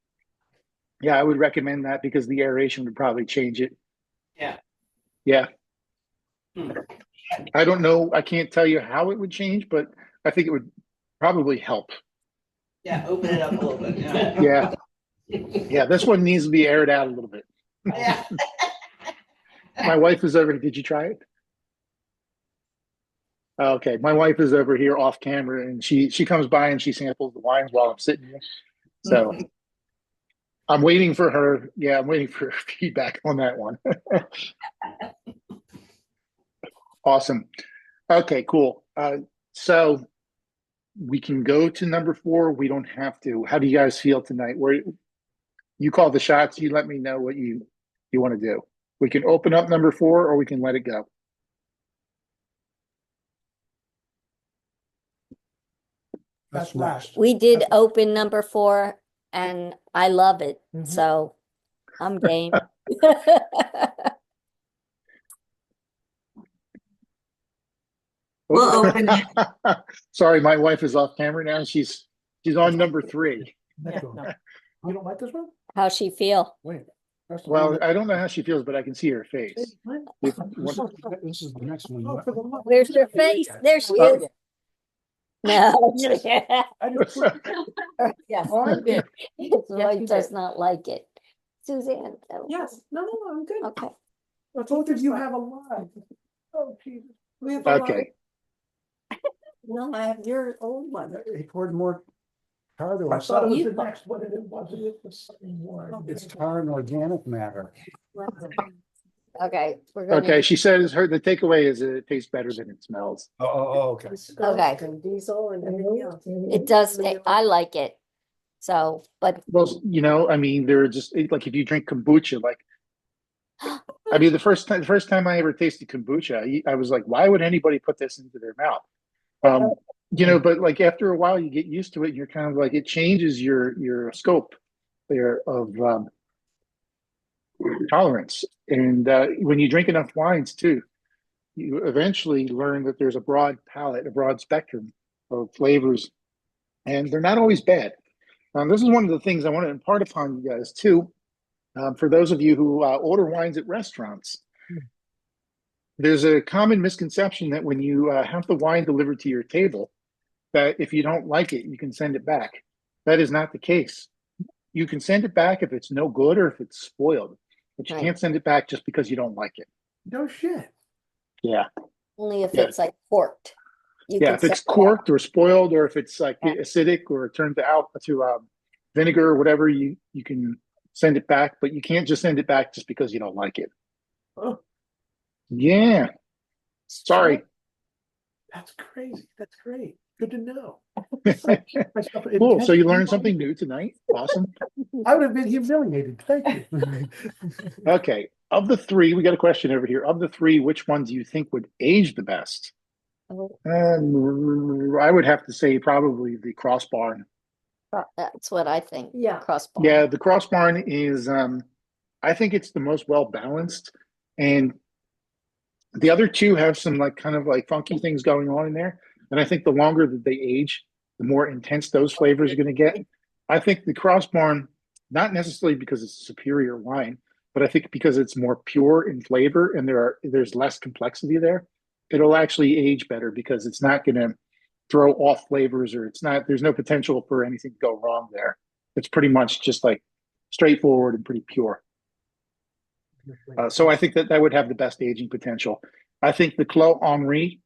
Yeah, I would recommend that because the aeration would probably change it. Yeah. Yeah. I don't know. I can't tell you how it would change, but I think it would probably help. Yeah, open it up a little bit. Yeah. Yeah, this one needs to be aired out a little bit. Yeah. My wife was over. Did you try it? Okay, my wife is over here off camera, and she comes by and she samples the wines while I'm sitting here. So I'm waiting for her. Yeah, I'm waiting for her feedback on that one. Awesome. Okay, cool. So we can go to number 4. We don't have to. How do you guys feel tonight? Where you call the shots? You let me know what you want to do. We can open up number 4, or we can let it go. That's last. We did open number 4 and I love it. Mhm. So I'm game. We'll open it. Sorry, my wife is off camera now. She's on number 3. Next one. You don't like this one? How's she feel? Wait. That's the Well, one I don't know how she feels, but I can see her face. If- this is the next one. Where's her face? There she Oh. is. No. I just put- Yes. On there. His Yes, wife you does did. not like it. Suzanne. Yes, no, I'm good. Okay. I told you have a lot. Oh, Jesus. We have a lot. Okay. No, I have your old one. He poured more tar than I thought it was the next one, and it wasn't. It was something more. It's tar and organic matter. Okay, we're gonna. Okay, she says the takeaway is it tastes better than it smells. Okay. Okay. And diesel and everything else. It does. I like it. So, but Well, I mean, they're just like if you drink kombucha, like I mean, the first time I ever tasted kombucha, I was like, why would anybody put this into their mouth? But like after a while, you get used to it, and you're kind of like it changes your scope there of tolerance. And when you drink enough wines too, you eventually learn that there's a broad palette, a broad spectrum of flavors, and they're not always bad. This is one of the things I want to impart upon you guys too. For those of you who order wines at restaurants, there's a common misconception that when you have the wine delivered to your table, that if you don't like it, you can send it back. That is not the case. You can send it back if it's no good or if it's spoiled, but you can't send it back just because you don't like it. No shit. Yeah. only if it's like corked. You Yeah, can if it's sell that. corked or spoiled, or if it's like acidic or turned to vinegar or whatever, you can send it back, but you can't just send it back just because you don't like it. Oh. Yeah. Sorry. That's crazy. That's great. Good to know. Cool. So you learned something new tonight. Awesome. I would have been humiliated. Thank you. Okay. Of the three, we got a question over here. Of the three, which one do you think would age the best? I would have to say probably the Crossbarn. That's what I think. Yeah. Crossbarn. Yeah, the Crossbarn is, I think it's the most well balanced, and the other two have some kind of funky things going on in there. And I think the longer that they age, the more intense those flavors are going to get. I think the Crossbarn, not necessarily because it's a superior wine, but I think because it's more pure in flavor and there's less complexity there, it'll actually age better because it's not going to throw off flavors, or there's no potential for anything to go wrong there. It's pretty much just straightforward and pretty pure. So I think that would have the best aging potential. I think the Clos Henri,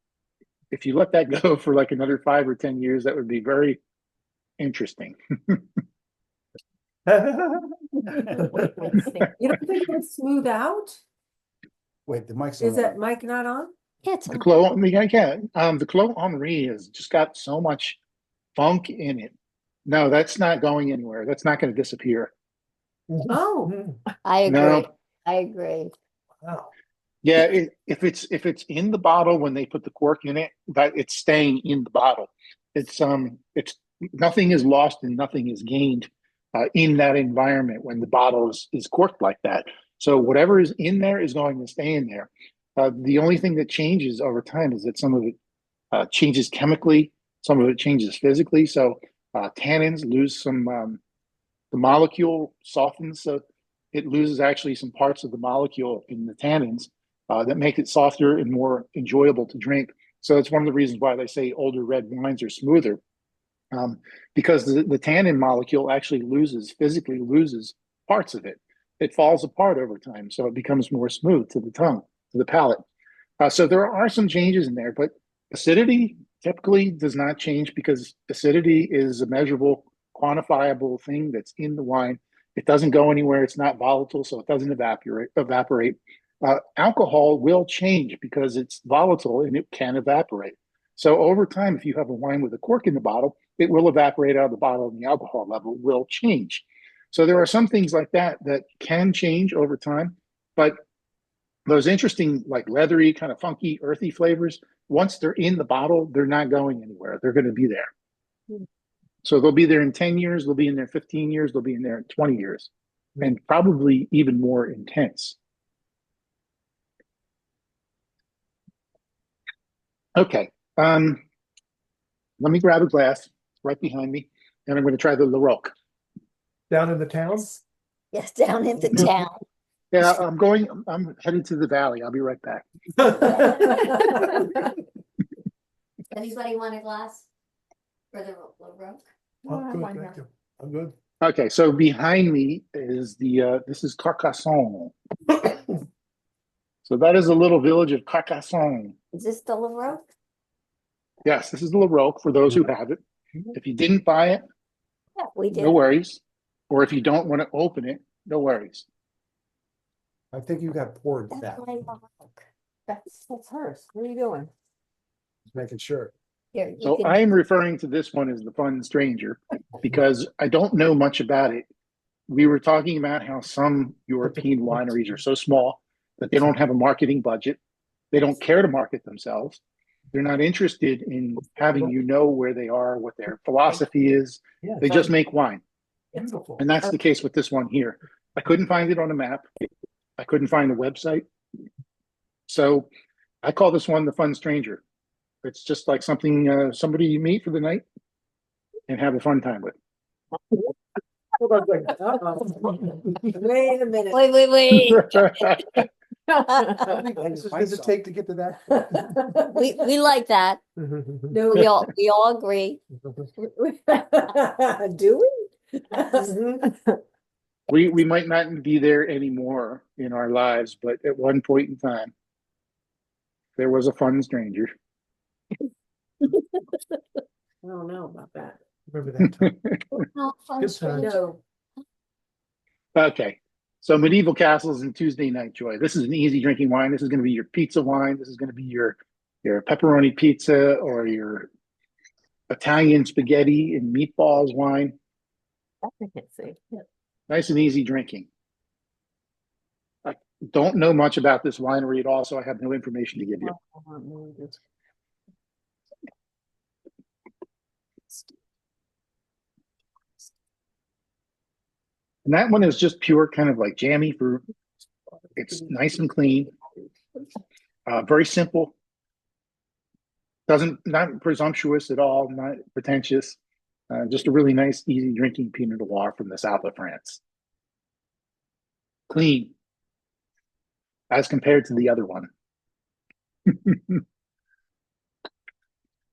if you let that go for another 5 or 10 years, that would be very interesting. You don't think it would smooth out? Wait, the mic's Is on. that mic not on? It's The Clos, the Clos Henri has just got so much funk in it. No, that's not going anywhere. That's not going to disappear. Oh, I agree. No. I agree. Wow. Yeah, if it's in the bottle when they put the cork in it, that it's staying in the bottle. It's nothing is lost and nothing is gained in that environment when the bottle is corked like that. So whatever is in there is going to stay in there. The only thing that changes over time is that some of it changes chemically, some of it changes physically. So tannins lose some, the molecule softens, so it loses actually some parts of the molecule in the tannins that make it softer and more enjoyable to drink. So it's one of the reasons why they say older red wines are smoother, because the tannin molecule actually physically loses parts of it. It falls apart over time, so it becomes more smooth to the tongue, to the palate. So there are some changes in there, but Acidity typically does not change because acidity is a measurable, quantifiable thing that's in the wine. It doesn't go anywhere. It's not volatile, so it doesn't evaporate. Alcohol will change because it's volatile and it can evaporate. So over time, if you have a wine with a cork in the bottle, it will evaporate out of the bottle and the alcohol level will change. So there are some things like that that can change over time, but those interesting, like leathery, kind of funky, earthy flavors, once they're in the bottle, they're not going anywhere. They're going to be there. So they'll be there in 10 years, they'll be in there 15 years, they'll be in there in 20 years, and probably even more intense. Okay, let me grab a glass right behind me, and I'm going to try the Laroque. Down in the town? Yes, down in the town. Yeah, I'm headed to the valley. I'll be right back. Anybody want a glass for the Laroque? I'm good, thank you. I'm good. Okay, so behind me is this is Carcassone. So that is a little village of Carcassone. Is this the Laroque? Yes, this is the Laroque for those who have it. If you didn't buy it, Yeah, we did. no worries. Or if you don't want to open it, no worries. I think you got poured That's that. my Laroque. That's hers. What are you doing? Just making sure. Here, you So can- I am referring to this one as the Fun Stranger because I don't know much about it. We were talking about how some European wineries are so small that they don't have a marketing budget. They don't care to market themselves. They're not interested in having you know where they are, what their philosophy is. Yeah, They just make wine. Beautiful. And that's the case with this one here. I couldn't find it on a map. I couldn't find a website. So I call this one the Fun Stranger. It's just like something somebody you meet for the night and have a fun time with. Hold on a second. Wait a minute. Wait. How many glasses does it take to get to that? We like that. No, We all agree. do we? We might not be there anymore in our lives, but at one point in time, there was a Fun Stranger. I don't know about that. Remember that time? Not fun Good stranger. No. Okay, so Medieval Castles and Tuesday Night Joy. This is an easy drinking wine. This is going to be your pizza wine. This is going to be your pepperoni pizza or your Italian spaghetti and meatballs wine. I can see. Nice and easy drinking. I don't know much about this winery at all, so I have no information to give you. And that one is just pure kind of like jammy fruit. It's nice and clean. Very simple. Not presumptuous at all, not pretentious. Just a really nice, easy drinking Pinot Noir from the south of France. Clean. As compared to the other one.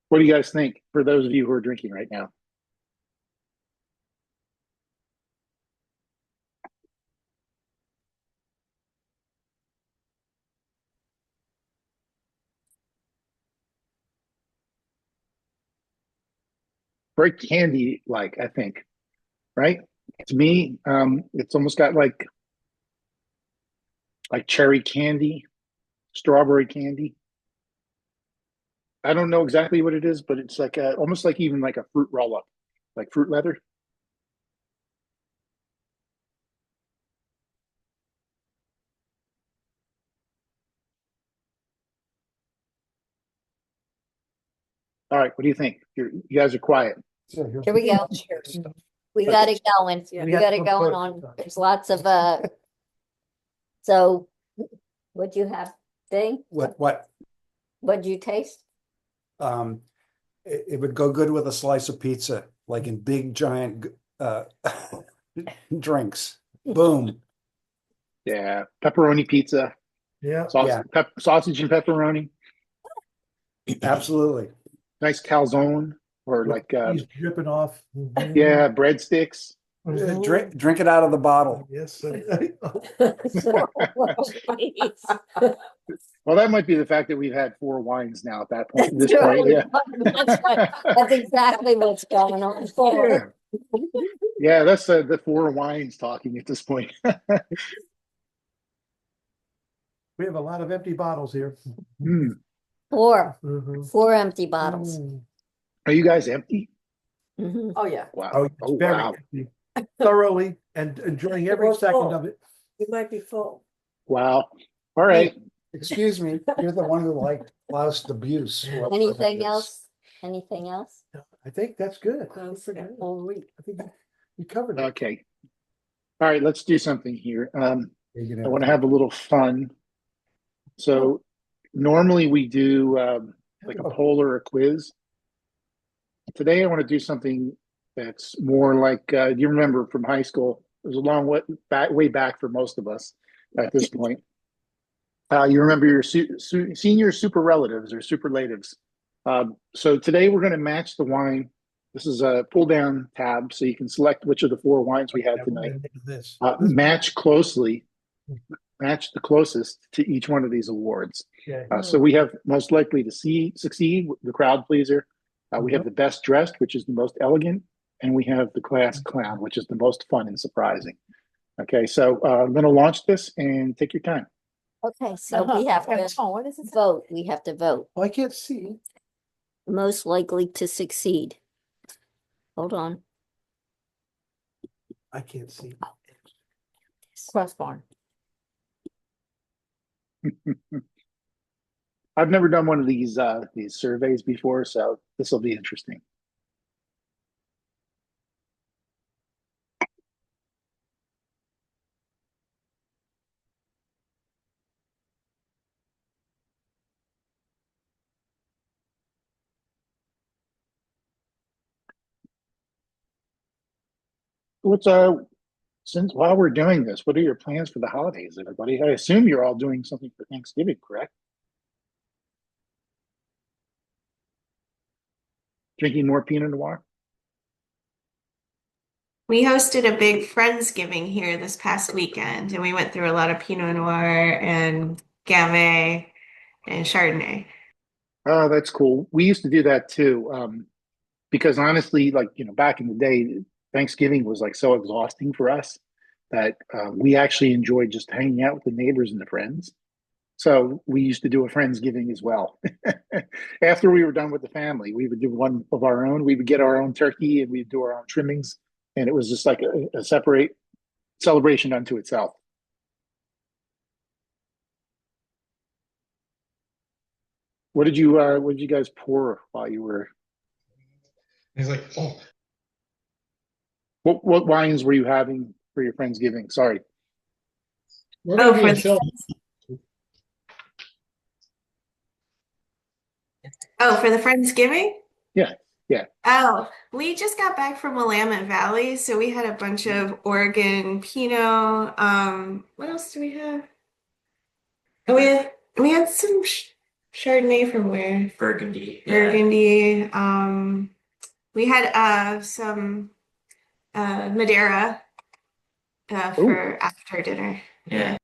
What do you guys think for those of you who are drinking right now? Very candy-like, I think, right? To me, it's almost got like cherry candy, strawberry candy. I don't know exactly what it is, but it's like almost like even like a fruit roll-up, like fruit leather. All right, what do you think? You guys are quiet. Here we go. We got it going. Yeah. We got it going on. There's lots of so what'd you have? Thing? What? What'd you taste? It would go good with a slice of pizza, like in big giant drinks. Boom. Yeah, pepperoni pizza, Yeah. sausage and pepperoni, Absolutely. nice calzone or like He's dripping off. yeah, breadsticks. Drink it out of the bottle. Yes. Well, that might be the fact that we've had 4 wines now at that point. This point, yeah. That's exactly what's going on. Yeah, that's the 4 wines talking at this point. We have a lot of empty bottles here. Four Mhm. empty bottles. Are you guys empty? Oh, yeah. Wow. Oh, it's Oh, very wow. empty. Thoroughly and enjoying every We're second full. of it. You might be full. Wow. All right. Excuse me, you're the one who liked Klaus the Buse. Anything else? Anything else? I think that's good. Close I think only. you covered it. Okay. All right, let's do something here. I I want to have a little fun. So normally we do like a poll or a quiz. Today I want to do something that's more like, do you remember from high school? It was a long way back for most of us at this point. You remember your senior super relatives or superlatives. So today we're going to match the wine. This is a pull down tab, so you can select which of the 4 wines we had tonight. Match closely, match the closest to each one of these awards. Okay. So we have most likely to succeed, the crowd pleaser. We have the best dressed, which is the most elegant, and we have the class clown, which is the most fun and surprising. Okay, so I'm going to launch this and take your time. Okay, so we have to What is it? vote. We have to vote. Oh, I can't see. Most likely to succeed. Hold on. I can't see. Crossbarn. I've never done one of these surveys before, so this will be interesting. What's since while we're doing this, what are your plans for the holidays, everybody? I assume you're all doing something for Thanksgiving, correct? Drinking more Pinot Noir? We hosted a big Friendsgiving here this past weekend, and we went through a lot of Pinot Noir and Gamay and Chardonnay. Oh, that's cool. We used to do that too. Because honestly, like, back in the day, Thanksgiving was like so exhausting for us that we actually enjoyed just hanging out with the neighbors and the friends. So we used to do a Friendsgiving as well. After we were done with the family, we would do one of our own. We would get our own turkey and we'd do our own trimmings. And it was just like a separate celebration unto itself. What did you guys pour while you were? He's like, oh, What wines were you having for your Friendsgiving? Sorry. we're gonna be in Philly. Oh, for the Friendsgiving? Yeah, yeah. Oh, we just got back from Willamette Valley, so we had a bunch of Oregon Pinot. What else do we have? Oh, we had some Chardonnay from where? Burgundy. Burgundy. We had some Madeira for after dinner. Yeah.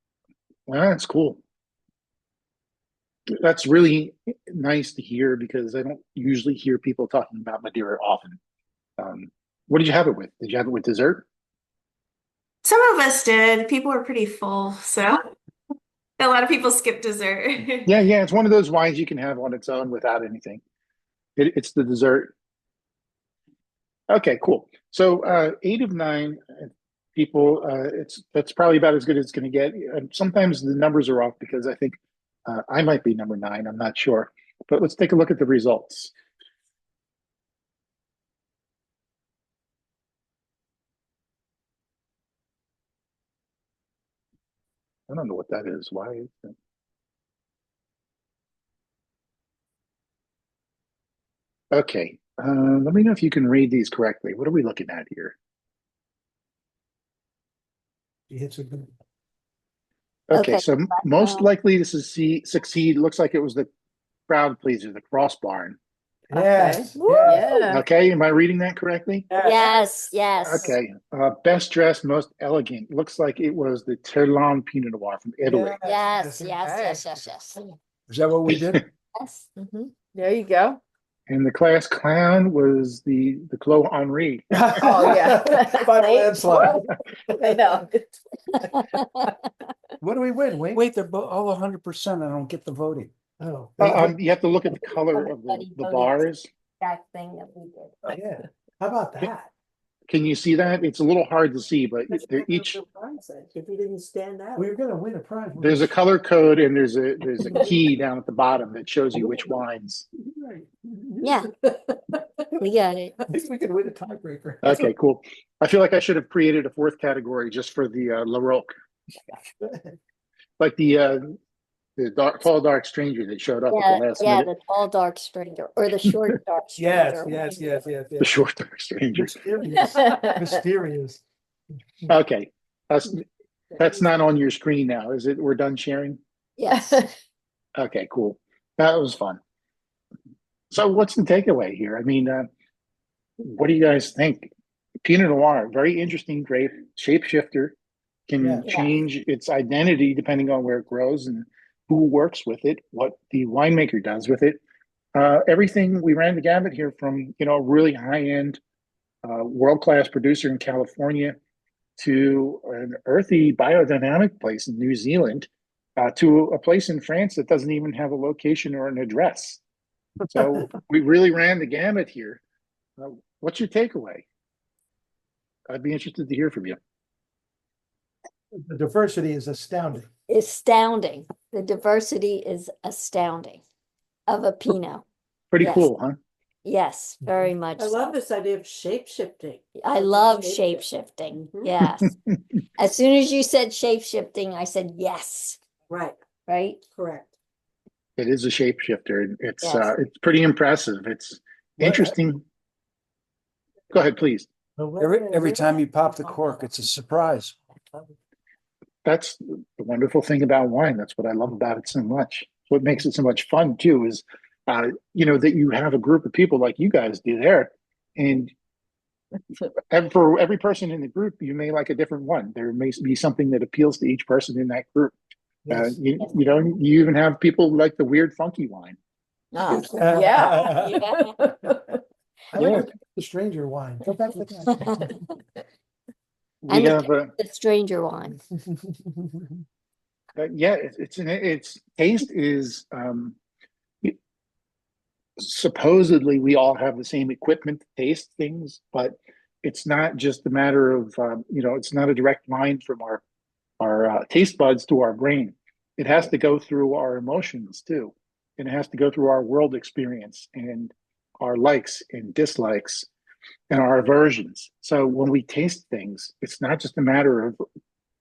Well, that's cool. That's really nice to hear because I don't usually hear people talking about Madeira often. What did you have it with? Did you have it with dessert? Some of us did. People were pretty full, so a lot of people skipped dessert. Yeah, it's one of those wines you can have on its own without anything. It's the dessert. Okay, cool. So 8 of 9 people. That's probably about as good as it's going to get. Sometimes the numbers are off because I think I might be number 9. I'm not sure, but let's take a look at the results. I don't know what that is. Why is that? Okay, let me know if you can read these correctly. What are we looking at here? He hits a good. Okay, so most likely to succeed looks like it was the crowd pleaser, the Crossbarn. Yes. Woo! yes. Yeah. Okay, am I reading that correctly? Yes, yes. Okay, best dressed, most elegant. Looks like it was the Terlan Pinot Noir from Italy. Yes, yes. yes. Is that what we did? Yes. There you go. And the class clown was the Clos Henri. Oh, yeah. By landslide. I know. What do we win? Wait, they're all 100%. I don't get the voting. Oh, You have to look at the color of the bars. That thing that we did. oh, yeah. How about that? Can you see that? It's a little hard to see, but they're each. If you didn't stand out. We were gonna win a prize. There's a color code and there's a key down at the bottom that shows you which wines. Right. Yeah. We got it. I think we could win a tiebreaker. Okay, cool. I feel like I should have created a fourth category just for the Laroque, like the tall dark stranger that showed up at the last Yeah, minute. the tall dark stranger or the short dark stranger. Yes. The short dark stranger. Mysterious. Mysterious. Okay, that's not on your screen now, is it? We're done sharing. Yes. Okay, cool. That was fun. So, what's the takeaway here? I mean, what do you guys think? Pinot Noir, very interesting grape, shapeshifter, can change its identity depending on where it grows and who works with it, what the winemaker does with it. Everything we ran the gamut here from, a really high-end, world-class producer in California to an earthy biodynamic place in New Zealand, to a place in France that doesn't even have a location or an address. So we really ran the gamut here. What's your takeaway? I'd be interested to hear from you. The diversity is astounding. Astounding. The diversity is astounding of a Pinot. Pretty Yes. cool, huh? Yes, very much. I so. love this idea of shape shifting. I love shape shifting. Yes. As soon as you said shape shifting, I said yes. Right. Right? Correct. It is a shapeshifter. It's Yes. it's pretty impressive. It's interesting. Go ahead, please. Every time you pop the cork, it's a surprise. That's the wonderful thing about wine. That's what I love about it so much. What makes it so much fun too is, that you have a group of people like you guys do there, and for every person in the group, you may like a different one. There may be something that appeals to each person in that group. Yes. You even have people like the weird, funky wine. Oh, yeah. I like the stranger wine. Go back to that. We have the stranger wine. its taste is supposedly we all have the same equipment to taste things, but it's not just a matter of it's not a direct line from our taste buds to our brain. It has to go through our emotions too, and it has to go through our world experience and our likes and dislikes and our aversions. So when we taste things, it's not just a matter of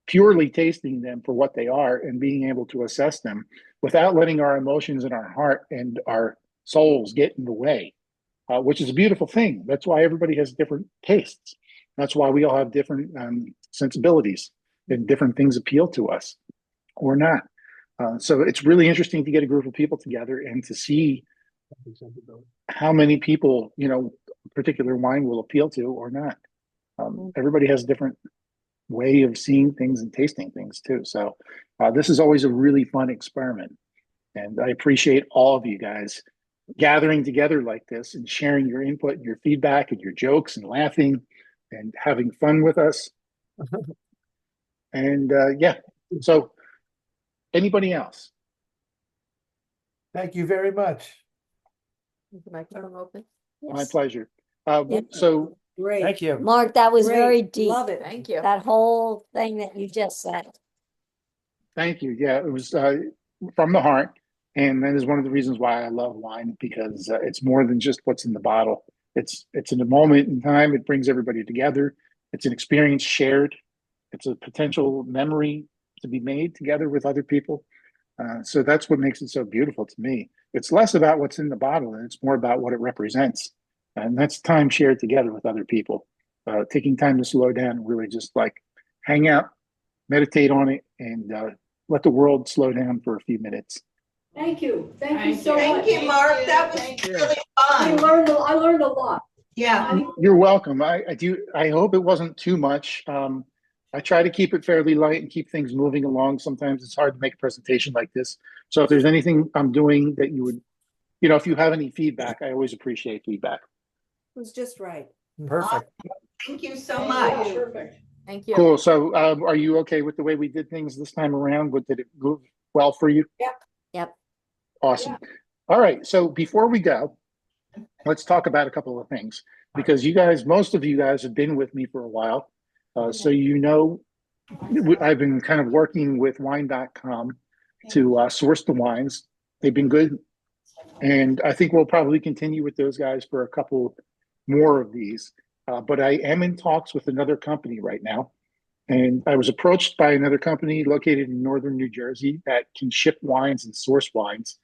purely tasting them for what they are and being able to assess them without letting our emotions and our heart and our souls get in the way, which is a beautiful thing. That's why everybody has different tastes. That's why we all have different sensibilities and different things appeal to us or not. So it's really interesting to get a group of people together and to see how many people, a particular wine will appeal to or not. Everybody has a different way of seeing things and tasting things too. So this is always a really fun experiment. And I appreciate all of you guys gathering together like this and sharing your input and your feedback and your jokes and laughing and having fun with us. And so anybody else? Thank you very much. Microphone open. My pleasure. Yep. So Great. Thank you. Mark, that was Great. very deep. Love it. Thank you. That whole thing that you just said. thank you. Yeah, it was from the heart. And that is one of the reasons why I love wine, because it's more than just what's in the bottle. It's in a moment in time. It brings everybody together. It's an experience shared. It's a potential memory to be made together with other people. So that's what makes it so beautiful to me. It's less about what's in the bottle and it's more about what it represents. And that's time shared together with other people. Taking time to slow down and really just like hang out, meditate on it, and let the world slow down for a few minutes. Thank you. Thank you so much. Thank you, Mark. That was Thank you. really fun. I learned a lot. Yeah. You're welcome. I hope it wasn't too much. I try to keep it fairly light and keep things moving along. Sometimes it's hard to make a presentation like this. So if there's anything I'm doing that you would, if you have any feedback, I always appreciate feedback. It was just right. Perfect. Thank you so much. Perfect. Thank you. Cool. So are you okay with the way we did things this time around? Did it move well for you? Yep. Awesome. All right. So before we go, let's talk about a couple of things, because most of you guys have been with me for a while. So I've been kind of working with wine.com to source the wines. They've been good. And I think we'll probably continue with those guys for a couple more of these. But I am in talks with another company right now. And I was approached by another company located in northern New Jersey that can ship wines and source wines.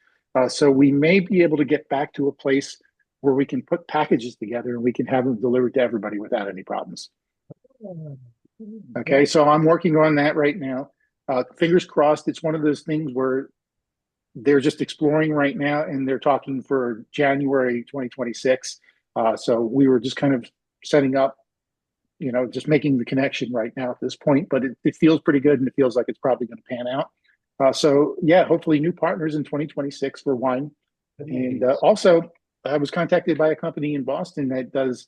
So we may be able to get back to a place where we can put packages together and we can have them delivered to everybody without any problems. Okay, so I'm working on that right now. Fingers crossed. It's one of those things where they're just exploring right now and they're talking for January 2026. So we were just kind of setting up, just making the connection right now at this point, but it feels pretty good and it feels like it's probably going to pan out. So yeah, hopefully new partners in 2026 for wine. And also I was contacted by a company in Boston that does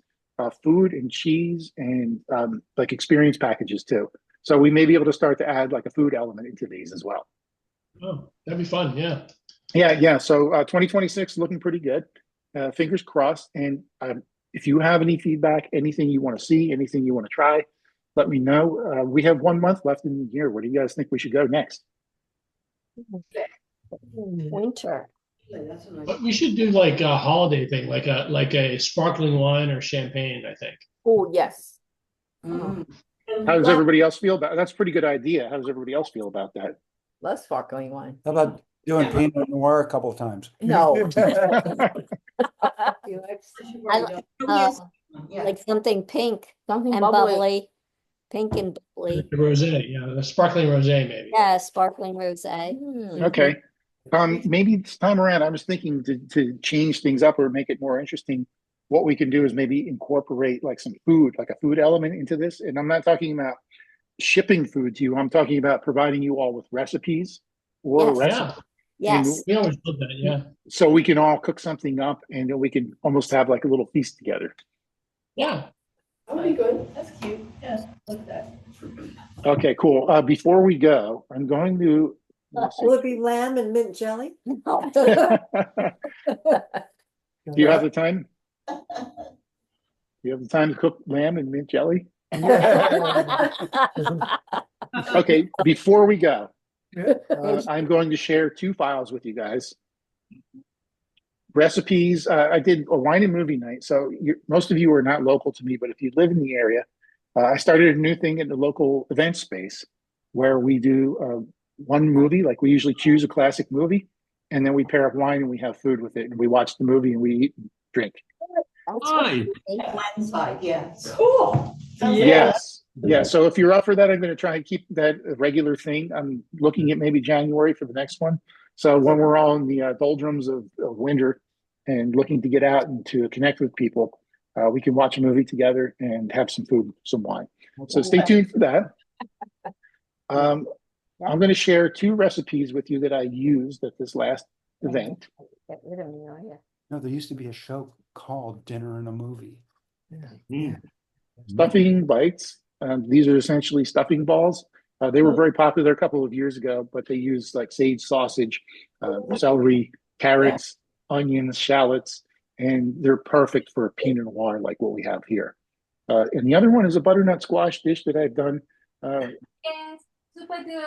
food and cheese and like experience packages too. So we may be able to start to add like a food element into these as well. Oh, that'd be fun. Yeah. Yeah. So 2026 looking pretty good. Fingers crossed. And if you have any feedback, anything you want to see, anything you want to try, let me know. We have 1 month left in the year. Where do you guys think we should go next? Winter. But we should do like a holiday thing, like a sparkling wine or champagne, I think. Oh, yes. How does everybody else feel about it? That's a pretty good idea. How does everybody else feel about that? Less sparkling wine. How about doing Pinot Noir a couple of times? No. Like something pink Something and bubbly. bubbly. Pink and bubbly. The rosé, yeah, the sparkling rosé, maybe. Yeah, sparkling rosé. Okay. Maybe this time around, I was thinking to change things up or make it more interesting. What we can do is maybe incorporate like some food, like a food element into this. And I'm not talking about shipping food to you. I'm talking about providing you all with recipes or Yes. recipes. Yes. We always did that, yeah. So we can all cook something up and then we can almost have like a little feast together. Yeah. That would be good. That's cute. Yes, like that. Okay, cool. Before we go, I'm going to. Will it be lamb and mint jelly? No. Do you have the time? Do you have the time to cook lamb and mint jelly? Okay, before we go, I'm going to share 2 files with you guys. Recipes. I did a wine and movie night. So most of you are not local to me, but if you live in the area, I started a new thing in the local event space where we do one movie. Like we usually choose a classic movie, and then we pair up wine and we have food with it, and we watch the movie and we eat and drink. Inside, yeah. Cool. Yes. Yeah. So if you're up for that, I'm going to try and keep that a regular thing. I'm looking at maybe January for the next one. So when we're all in the doldrums of winter and looking to get out and to connect with people, we can watch a movie together and have some food, some wine. So stay tuned for that. I'm going to share 2 recipes with you that I used at this last event. Get rid of me, oh, yeah. No, there used to be a show called Dinner and a Movie. Stuffing bites. These are essentially stuffing balls. They were very popular a couple of years ago, but they use like sage sausage, celery, carrots, onions, shallots, and they're perfect for a Pinot Noir like what we have here. And the other one is a butternut squash dish that I've done. Super good.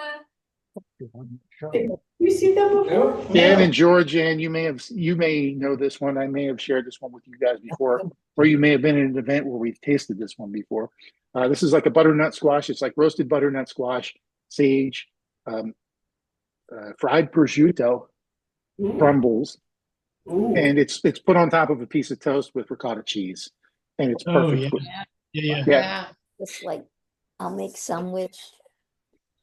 You see that before? Dan and George, and you may know this one. I may have shared this one with you guys before, or you may have been in an event where we've tasted this one before. This is like a butternut squash. It's like roasted butternut squash, sage, fried prosciutto, crumbles, and it's put on top of a piece of toast with ricotta cheese, and it's perfect. Yeah. Just like, I'll make some with.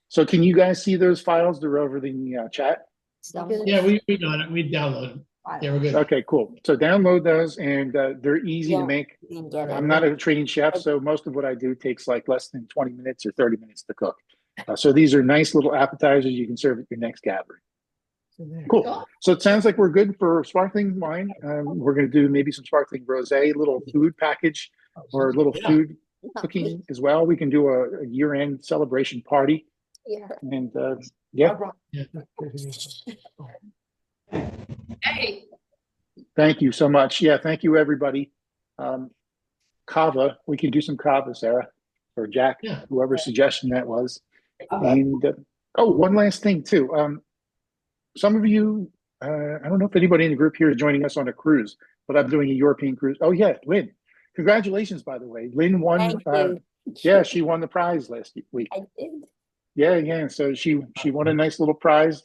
So can you guys see those files? They're over the chat. Yeah, we got it. We downloaded them. Yeah, we're good. Okay, cool. So download those, and they're easy to Yeah. make. You can get it. I'm not a trained chef, so most of what I do takes like less than 20 minutes or 30 minutes to cook. So these are nice little appetizers you can serve at your next gathering. Cool. So it sounds like we're good for sparkling wine. We're going to do maybe some sparkling rosé, little food package, or a little food cooking as well. We can do a year-end celebration party. Yeah. And yeah. Hey, Thank you so much. Yeah, thank you, everybody. Kava, we can do some kava, Sarah, or Jack, whoever's suggestion that was. And one last thing too. Some of you, I don't know if anybody in the group here is joining us on a cruise, but I'm doing a European cruise. Oh yeah, Lynn. Congratulations, by the way. Lynn won. Thank you. Yeah, she won the prize last week. I did. Yeah. So she won a nice little prize.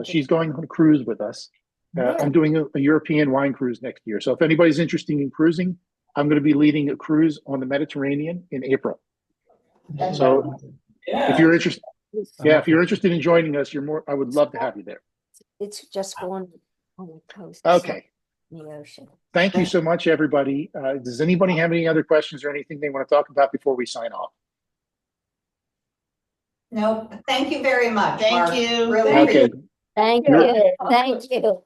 She's going on a cruise with us. I'm doing a European wine cruise next year. So if anybody's interested in cruising, I'm going to be leading a cruise on the Mediterranean in April. So if you're interested, if you're interested in joining us, I would love to have you there. It's just going on the coast. Okay. In the ocean. Thank you so much, everybody. Does anybody have any other questions or anything they want to talk about before we sign off? Nope. Thank you very much. Thank Mark. you. Really Okay. Thank you. Thank you.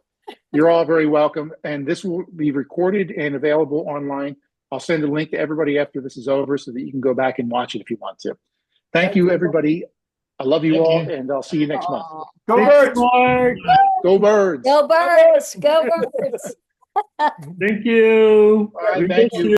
You're all very welcome. And this will be recorded and available online. I'll send a link to everybody after this is over so that you can go back and watch it if you want to. Thank you, everybody. I love you all, and I'll see you next month. Go Birds! Go Birds! Go Birds! Go Birds! Thank you. All right, thank you.